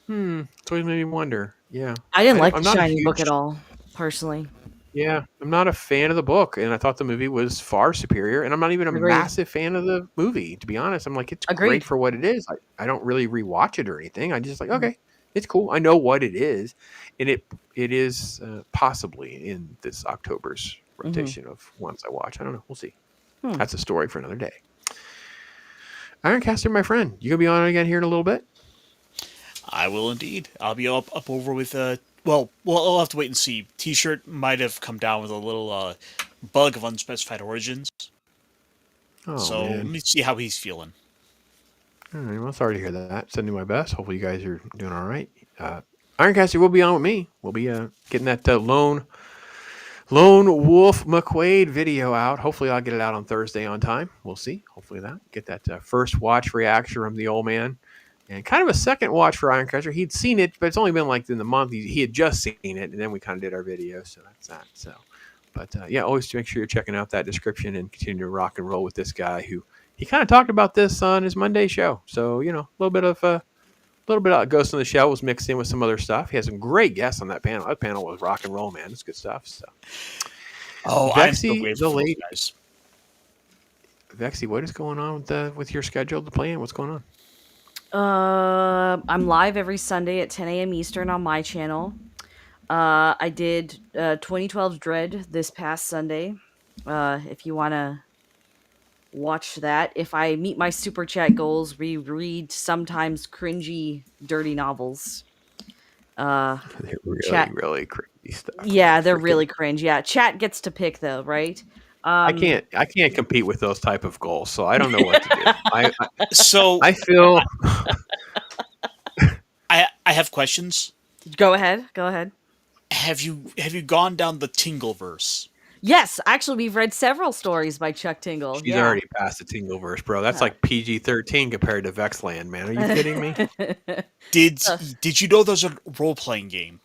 it's always made me wonder. Yeah. I didn't like I'm the not a Shining book huge at all, personally. Yeah, I'm not a fan of the book, and I thought the movie was far superior. And I'm not even a Agreed. massive fan of the movie, to be honest. I'm like, it's Agreed. great for what it is. I don't really rewatch it or anything. I just like, okay, it's cool. I know what it is, and it is possibly in this October's rotation of ones I watch. I don't know. We'll see. That's a story for another day. Ironcaster, my friend, you gonna be on again here in a little bit? I will indeed. I'll be up over with well, I'll have to wait and see. T-shirt might have come down with a little bug of unspecified origins. Oh, So let man. me see how he's feeling. All right, well, sorry to hear that. Sending my best. Hopefully you guys are doing all right. Ironcaster will be on with me. We'll be getting that lone Wolf McQuaid video out. Hopefully I'll get it out on Thursday on time. We'll see. Hopefully get that first watch reaction from the old man. And kind of a second watch for Ironcaster. He'd seen it, but it's only been like in the month. He had just seen it, and then we kind of did our video. So that's that. So, but yeah, always make sure you're checking out that description and continue to rock and roll with this guy who he kind of talked about this on his Monday show. So a little bit of Ghost in the Shell was mixed in with some other stuff. He had some great guests on that panel. That panel was rock and roll, man. It's good stuff. So, I'm so Vexy, grateful the for those lady. guys. Vexy, what is going on with your schedule, the plan? What's going on? I'm live every Sunday at 10 a.m. Eastern on my channel. I did 2012's Dread this past Sunday. If you want to watch that. If I meet my super chat goals, we read sometimes cringy, dirty novels. They're Chat. really crazy stuff. Yeah, they're really cringe. Yeah, chat gets to pick though, right? I can't compete with those type of goals, so I don't know what to do. So I feel I have questions. Go ahead. Have you gone down the Tingleverse? Yes, actually, we've read several stories by Chuck Tingle. she's already past the Tingleverse, bro. That's like PG-13 compared to Vexland, man. Are you kidding me? Did you know there's a role playing game?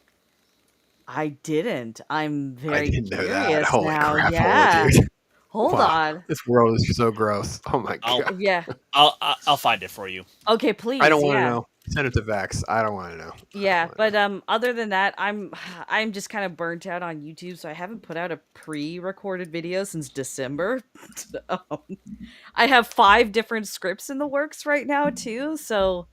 I didn't. I'm very I didn't know curious that. Holy now. crap, Yeah. dude. Hold Wow. on. This world is so gross. Oh my god. Yeah. I'll find it for you. Okay, please. I don't want to yeah. know. Send it to Vex. I don't want to know. Yeah, but other than that, I'm just kind of burnt out on YouTube, so I haven't put out a pre-recorded video since December. I have 5 different scripts in the works right now too, so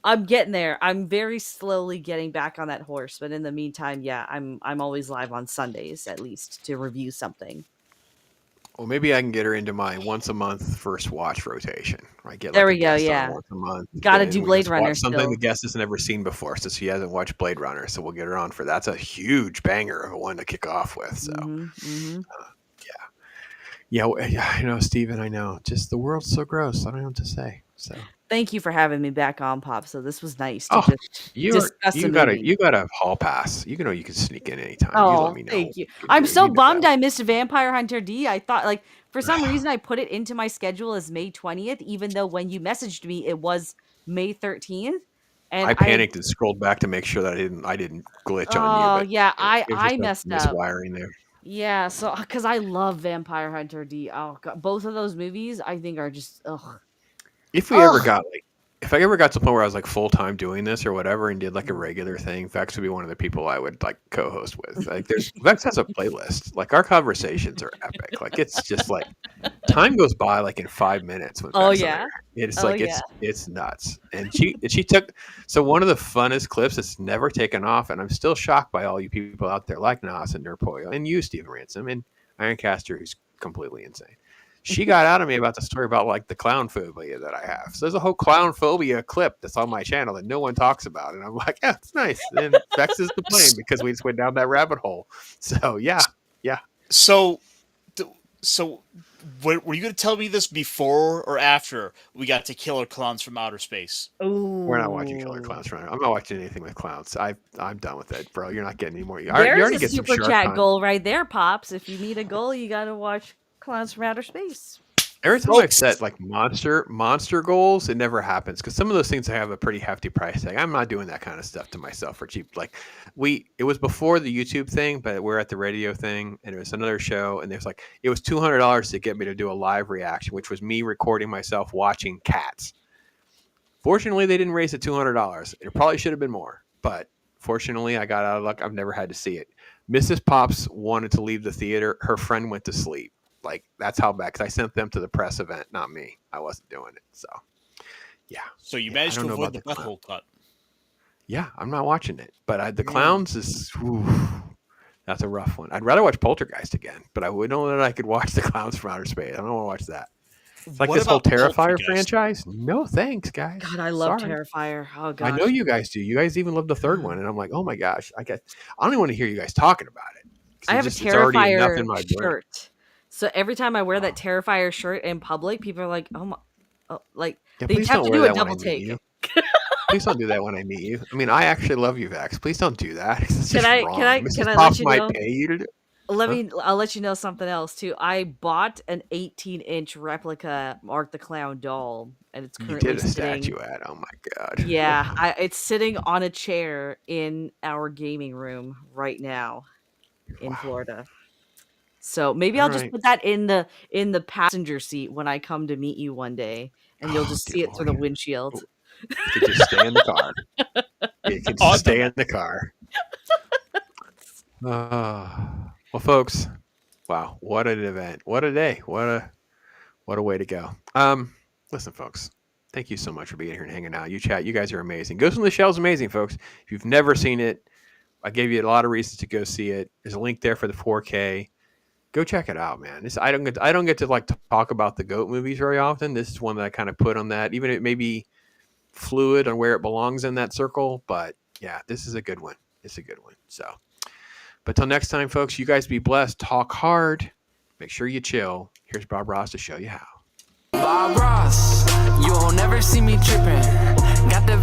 I'm getting there. I'm very slowly getting back on that horse, but in the meantime, yeah, I'm always live on Sundays at least to review something. Well, maybe I can get her into my once a month first watch rotation. Right? Get There like we a go, guest on yeah. once a month. Gotta and do we Blade just Runner watch something still. the guest has never seen before, so she hasn't watched Blade Runner. So we'll get her on for that. That's a huge banger of a one to kick off with. So yeah, I know, Steven, I know. Just the world's so gross. I don't know what to say. So Thank you for having me back on, Pop. So this was nice to oh, just discuss you the got movie. a hall pass. You can sneak in anytime. You let Oh, me know. thank you. You I'm do- so you do bummed that. I missed Vampire Hunter D. I thought, like, for some reason I put it into my schedule as May 20th, even though when you messaged me it was May 13th. And I panicked and scrolled back to make sure that I didn't glitch on you. Oh, But yeah, it was I just a messed up. miswiring there. Yeah, so because I love Vampire Hunter D. Oh, God, both of those movies I think are just ugh. If we ever Ugh. got if I ever got to the point where I was like full time doing this or whatever and did like a regular thing, Vex would be one of the people I would like co-host with. Like Vex has a playlist. Like our conversations are epic. Like it's just like time goes by like in 5 minutes with Oh Vex on yeah. there. It's Oh like yeah. it's nuts. And she took so one of the funnest clips that's never taken off, and I'm still shocked by all you people out there like Nas and Nurpoyo and you, Stephen Ransom, and Ironcaster, who's completely insane. She got out of me about the story about like the clown phobia that I have. So there's a whole clown phobia clip that's on my channel that no one talks about. And I'm like, yeah, it's nice. And Vex is to blame because we just went down that rabbit hole. So yeah. So were you going to tell me this before or after we got to Killer Clowns from Outer Space? Ooh. We're not watching Killer Clowns from I'm not watching anything with clowns. I'm done with it, bro. You're not getting any more. You There's already a get some super shark chat content. goal right there, Pops. If you need a goal, you got to watch Clowns from Outer Space. Every time I've set like monster goals, it never happens because some of those things have a pretty hefty price tag. I'm not doing that kind of stuff to myself for cheap. Like it was before the YouTube thing, but we're at the radio thing, and it was another show, and there's like it was $200 to get me to do a live reaction, which was me recording myself watching Cats. Fortunately, they didn't raise it $200. It probably should have been more, but fortunately, I got out of luck. I've never had to see it. Mrs. Pops wanted to leave the theater. Her friend went to sleep. Like, that's how bad, because I sent them to the press event, not me. I wasn't doing it. So, yeah. So you managed to avoid the butthole cut. Yeah, I'm not watching it. But the Clowns is, that's a rough one. I'd rather watch Poltergeist again, but I wouldn't know that I could watch the Clowns from Outer Space. I don't want to watch that. It's like What this whole about Terrifier Poltergeist? franchise. No thanks, guys. God, I love Sorry. Terrifier. Oh god. I know you guys do. You guys even love the third one, and I'm like, oh my gosh, I don't even want to hear you guys talking about it. I have a it's already enough Terrifier in my brain. shirt. So every time I wear that Terrifier shirt in public, people are like, "Oh my!" Like Yeah, they please have don't to wear do a that when I double meet take. you. Please don't do that when I meet you. I mean, I actually love you, Vax. Please don't do that. It's just wrong. Mrs. Can I Pops let you might know? pay you to do. I'll let you know something else too. I bought an 18-inch replica Mark the Clown doll, and it's You currently did a sitting. statuette. Oh my god. Yeah, it's sitting on a chair in our gaming room right now in Florida. So maybe I'll just put that in the passenger seat when I come to meet you one day, and you'll just see it through the windshield. You can just stay in the car. You can just stay in the car. Well, folks, wow, what an event! What a day! What a way to go! Listen, folks, thank you so much for being here and hanging out. You chat, you guys are amazing. Ghost in the Shell is amazing, folks. If you've never seen it, I gave you a lot of reasons to go see it. There's a link there for the 4K. Go check it out, man. I don't get to like talk about the GOAT movies very often. This is one that I kind of put on that, even if it may be fluid on where it belongs in that circle. But yeah, this is a good one. It's a good one. So, but till next time, folks, you guys be blessed. Talk hard. Make sure you chill. Here's Bob Ross to show you how. Bob Ross, you'll never see me tripping. Got the